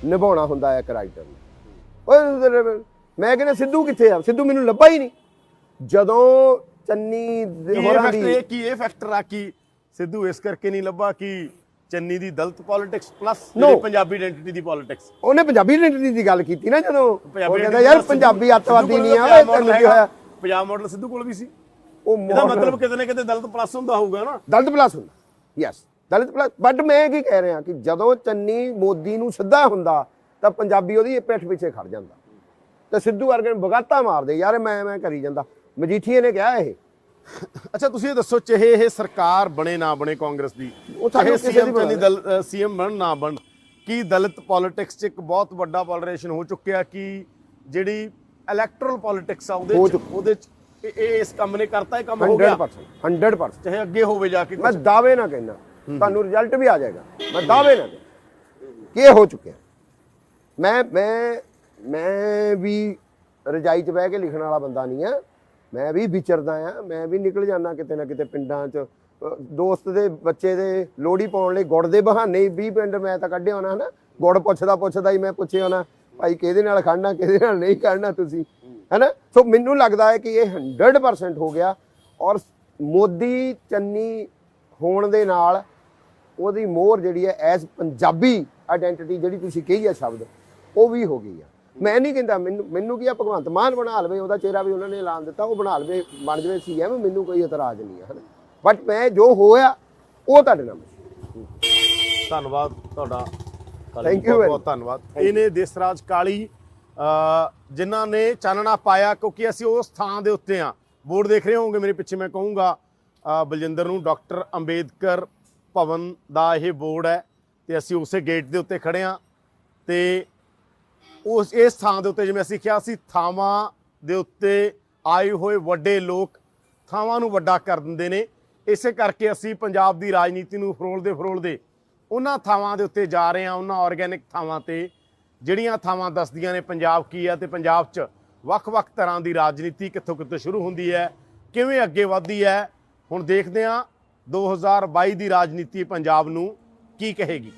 [SPEAKER 2] ਨਿਭਾਉਣਾ ਹੁੰਦਾ ਹੈ ਇੱਕ ਰਾਈਟਰ ਨੂੰ। ਓਏ ਮੈਂ ਕਹਿੰਦਾ ਸਿੱਧੂ ਕਿੱਥੇ ਆ? ਸਿੱਧੂ ਮੈਨੂੰ ਲੱਭਾ ਹੀ ਨਹੀਂ। ਜਦੋਂ ਚੰਨੀ ਹੋਰਾਂ ਦੀ
[SPEAKER 1] ਇਹ ਫੈਕਟਰ ਆ ਕਿ ਸਿੱਧੂ ਇਸ ਕਰਕੇ ਨਹੀਂ ਲੱਭਾ ਕਿ ਚੰਨੀ ਦੀ ਦਲਿਤ ਪੋਲਿਟਿਕਸ ਪਲੱਸ ਪੰਜਾਬੀ ਆਇਡੈਂਟੀਟੀ ਦੀ ਪੋਲਿਟਿਕਸ। ਉਹਨੇ ਪੰਜਾਬੀ ਆਇਡੈਂਟੀਟੀ ਦੀ ਗੱਲ ਕੀਤੀ ਨਾ, ਜਦੋਂ ਉਹ ਕਹਿੰਦਾ ਯਾਰ ਪੰਜਾਬੀ ਅੱਤਵਾਦੀ ਨਹੀਂ ਆ, ਤੈਨੂੰ ਕੀ ਹੋਇਆ? ਪੰਜਾਬ ਮਾਡਲ ਸਿੱਧੂ ਕੋਲ ਵੀ ਸੀ। ਇਹਦਾ ਮਤਲਬ ਕਿਤੇ ਨਾ ਕਿਤੇ ਦਲਿਤ ਪਲੱਸ ਹੁੰਦਾ ਹੋਊਗਾ ਨਾ,
[SPEAKER 2] ਦਲਿਤ ਪਲੱਸ ਹੁੰਦਾ, ਯੈਸ ਦਲਿਤ ਪਲੱਸ। ਬਟ ਮੈਂ ਕੀ ਕਹਿ ਰਿਹਾ ਕਿ ਜਦੋਂ ਚੰਨੀ ਮੋਦੀ ਨੂੰ ਸਿੱਧਾ ਹੁੰਦਾ ਤਾਂ ਪੰਜਾਬੀ ਉਹਦੀ ਪਿੱਠ ਪਿੱਛੇ ਖੜ ਜਾਂਦਾ, ਤੇ ਸਿੱਧੂ ਵਰਗੇ ਨੂੰ ਬਗਾਤਾ ਮਾਰਦੇ ਯਾਰ ਮੈਂ ਕਰੀ ਜਾਂਦਾ। ਮਜੀਠੀਏ ਨੇ ਕਿਹਾ ਇਹ।
[SPEAKER 1] ਅੱਛਾ ਤੁਸੀਂ ਇਹ ਦੱਸੋ, ਚਾਹੇ ਇਹ ਸਰਕਾਰ ਬਣੇ ਨਾ ਬਣੇ ਕਾਂਗਰਸ ਦੀ, ਚਾਹੇ ਸੀਐਮ ਬਣ ਨਾ ਬਣ, ਕੀ ਦਲਿਤ ਪੋਲਿਟਿਕਸ 'ਚ ਇੱਕ ਬਹੁਤ ਵੱਡਾ ਪੋਲਰਾਈਜੇਸ਼ਨ ਹੋ ਚੁੱਕਿਆ ਕਿ ਜਿਹੜੀ ਇਲੈਕਟਰਲ ਪੋਲਿਟਿਕਸ ਆ ਉਹਦੇ 'ਚ ਇਸ ਕੰਮ ਨੇ ਕਰਤਾ, ਇਹ ਕੰਮ ਹੋ ਗਿਆ 100%। ਚਾਹੇ ਅੱਗੇ ਹੋਵੇ ਜਾ ਕੇ,
[SPEAKER 2] ਮੈਂ ਦਾਅਵੇ ਨਾ ਕਹਿਣਾ, ਤੁਹਾਨੂੰ ਰਿਜ਼ਲਟ ਵੀ ਆ ਜਾਏਗਾ, ਮੈਂ ਦਾਅਵੇ ਨਾ ਕਿ ਇਹ ਹੋ ਚੁੱਕਿਆ। ਮੈਂ ਵੀ ਰਜਾਈ 'ਚ ਬਹਿ ਕੇ ਲਿਖਣ ਵਾਲਾ ਬੰਦਾ ਨਹੀਂ ਆ, ਮੈਂ ਵੀ ਵਿਚਰਦਾ ਆ, ਮੈਂ ਵੀ ਨਿਕਲ ਜਾਂਦਾ ਕਿਤੇ ਨਾ ਕਿਤੇ ਪਿੰਡਾਂ 'ਚ। ਦੋਸਤ ਦੇ ਬੱਚੇ ਦੇ ਲੋਹੜੀ ਪਾਉਣ ਲਈ ਗੁੜ ਦੇ ਬਹਾਨੇ 20 ਪਿੰਡ ਮੈਂ ਤਾਂ ਕੱਢਿਆ ਹੋਣਾ ਹੈ ਨਾ, ਗੁੜ ਪੁੱਛਦਾ ਹੀ ਮੈਂ ਪੁੱਛਿਆ ਹੋਣਾ ਭਾਈ ਕਿਹਦੇ ਨਾਲ ਖੜਨਾ ਕਿਹਦੇ ਨਾਲ ਨਹੀਂ ਖੜਨਾ ਤੁਸੀਂ, ਹੈ ਨਾ। ਸੋ ਮੈਨੂੰ ਲੱਗਦਾ ਹੈ ਕਿ ਇਹ 100% ਹੋ ਗਿਆ, ਔਰ ਮੋਦੀ ਚੰਨੀ ਹੋਣ ਦੇ ਨਾਲ ਉਹਦੀ ਮੋਹਰ ਜਿਹੜੀ ਹੈ ਐਜ਼ ਪੰਜਾਬੀ ਆਇਡੈਂਟੀਟੀ ਜਿਹੜੀ ਤੁਸੀਂ ਕਹੀ ਆ ਸ਼ਬਦ, ਉਹ ਵੀ ਹੋ ਗਈ ਆ। ਮੈਂ ਨਹੀਂ ਕਹਿੰਦਾ ਮੈਨੂੰ ਕੀ ਆ, ਭਗਵੰਤ ਮਾਨ ਬਣਾ ਲਵੇ, ਉਹਦਾ ਚਿਹਰਾ ਵੀ ਉਹਨਾਂ ਨੇ ਐਲਾਨ ਦਿੱਤਾ, ਉਹ ਬਣਾ ਲਵੇ, ਬਣ ਜਾਵੇ ਸੀਐਮ, ਮੈਨੂੰ ਕੋਈ ਇਤਰਾਜ਼ ਨਹੀਂ ਹੈ ਨਾ। ਬਟ ਮੈਂ ਜੋ ਹੋਇਆ ਉਹ ਤੁਹਾਡੇ ਨਾਲ।
[SPEAKER 1] ਧੰਨਵਾਦ ਤੁਹਾਡਾ,
[SPEAKER 2] ਥੈਂਕ ਯੂ,
[SPEAKER 1] ਬਹੁਤ ਧੰਨਵਾਦ। ਇਹਨੇ ਦੇਸਰਾਜ ਕਾਲੀ ਜਿਨ੍ਹਾਂ ਨੇ ਚਾਨਣਾ ਪਾਇਆ, ਕਿਉਂਕਿ ਅਸੀਂ ਉਸ ਥਾਂ ਦੇ ਉੱਤੇ ਆ। ਬੋਰਡ ਦੇਖ ਰਹੇ ਹੋਵੋਗੇ ਮੇਰੇ ਪਿੱਛੇ, ਮੈਂ ਕਹੂੰਗਾ ਬਲਜਿੰਦਰ ਨੂੰ, ਡਾਕਟਰ ਅੰਬੇਦਕਰ ਭਵਨ ਦਾ ਇਹ ਬੋਰਡ ਹੈ, ਤੇ ਅਸੀਂ ਉਸੇ ਗੇਟ ਦੇ ਉੱਤੇ ਖੜੇ ਹਾਂ। ਤੇ ਇਸ ਥਾਂ ਦੇ ਉੱਤੇ, ਜਿਵੇਂ ਅਸੀਂ ਕਿਹਾ ਸੀ, ਥਾਵਾਂ ਦੇ ਉੱਤੇ ਆਏ ਹੋਏ ਵੱਡੇ ਲੋਕ ਥਾਵਾਂ ਨੂੰ ਵੱਡਾ ਕਰ ਦਿੰਦੇ ਨੇ। ਇਸੇ ਕਰਕੇ ਅਸੀਂ ਪੰਜਾਬ ਦੀ ਰਾਜਨੀਤੀ ਨੂੰ ਫਰੋਲਦੇ ਉਹਨਾਂ ਥਾਵਾਂ ਦੇ ਉੱਤੇ ਜਾ ਰਹੇ ਹਾਂ, ਉਹਨਾਂ ਆਰਗੈਨਿਕ ਥਾਵਾਂ ਤੇ ਜਿਹੜੀਆਂ ਥਾਵਾਂ ਦੱਸਦੀਆਂ ਨੇ ਪੰਜਾਬ ਕੀ ਹੈ, ਤੇ ਪੰਜਾਬ 'ਚ ਵੱਖ-ਵੱਖ ਤਰ੍ਹਾਂ ਦੀ ਰਾਜਨੀਤੀ ਕਿੱਥੋਂ ਸ਼ੁਰੂ ਹੁੰਦੀ ਹੈ, ਕਿਵੇਂ ਅੱਗੇ ਵੱਧਦੀ ਹੈ। ਹੁਣ ਦੇਖਦੇ ਹਾਂ 2022 ਦੀ ਰਾਜਨੀਤੀ ਪੰਜਾਬ ਨੂੰ ਕੀ ਕਹੇਗੀ।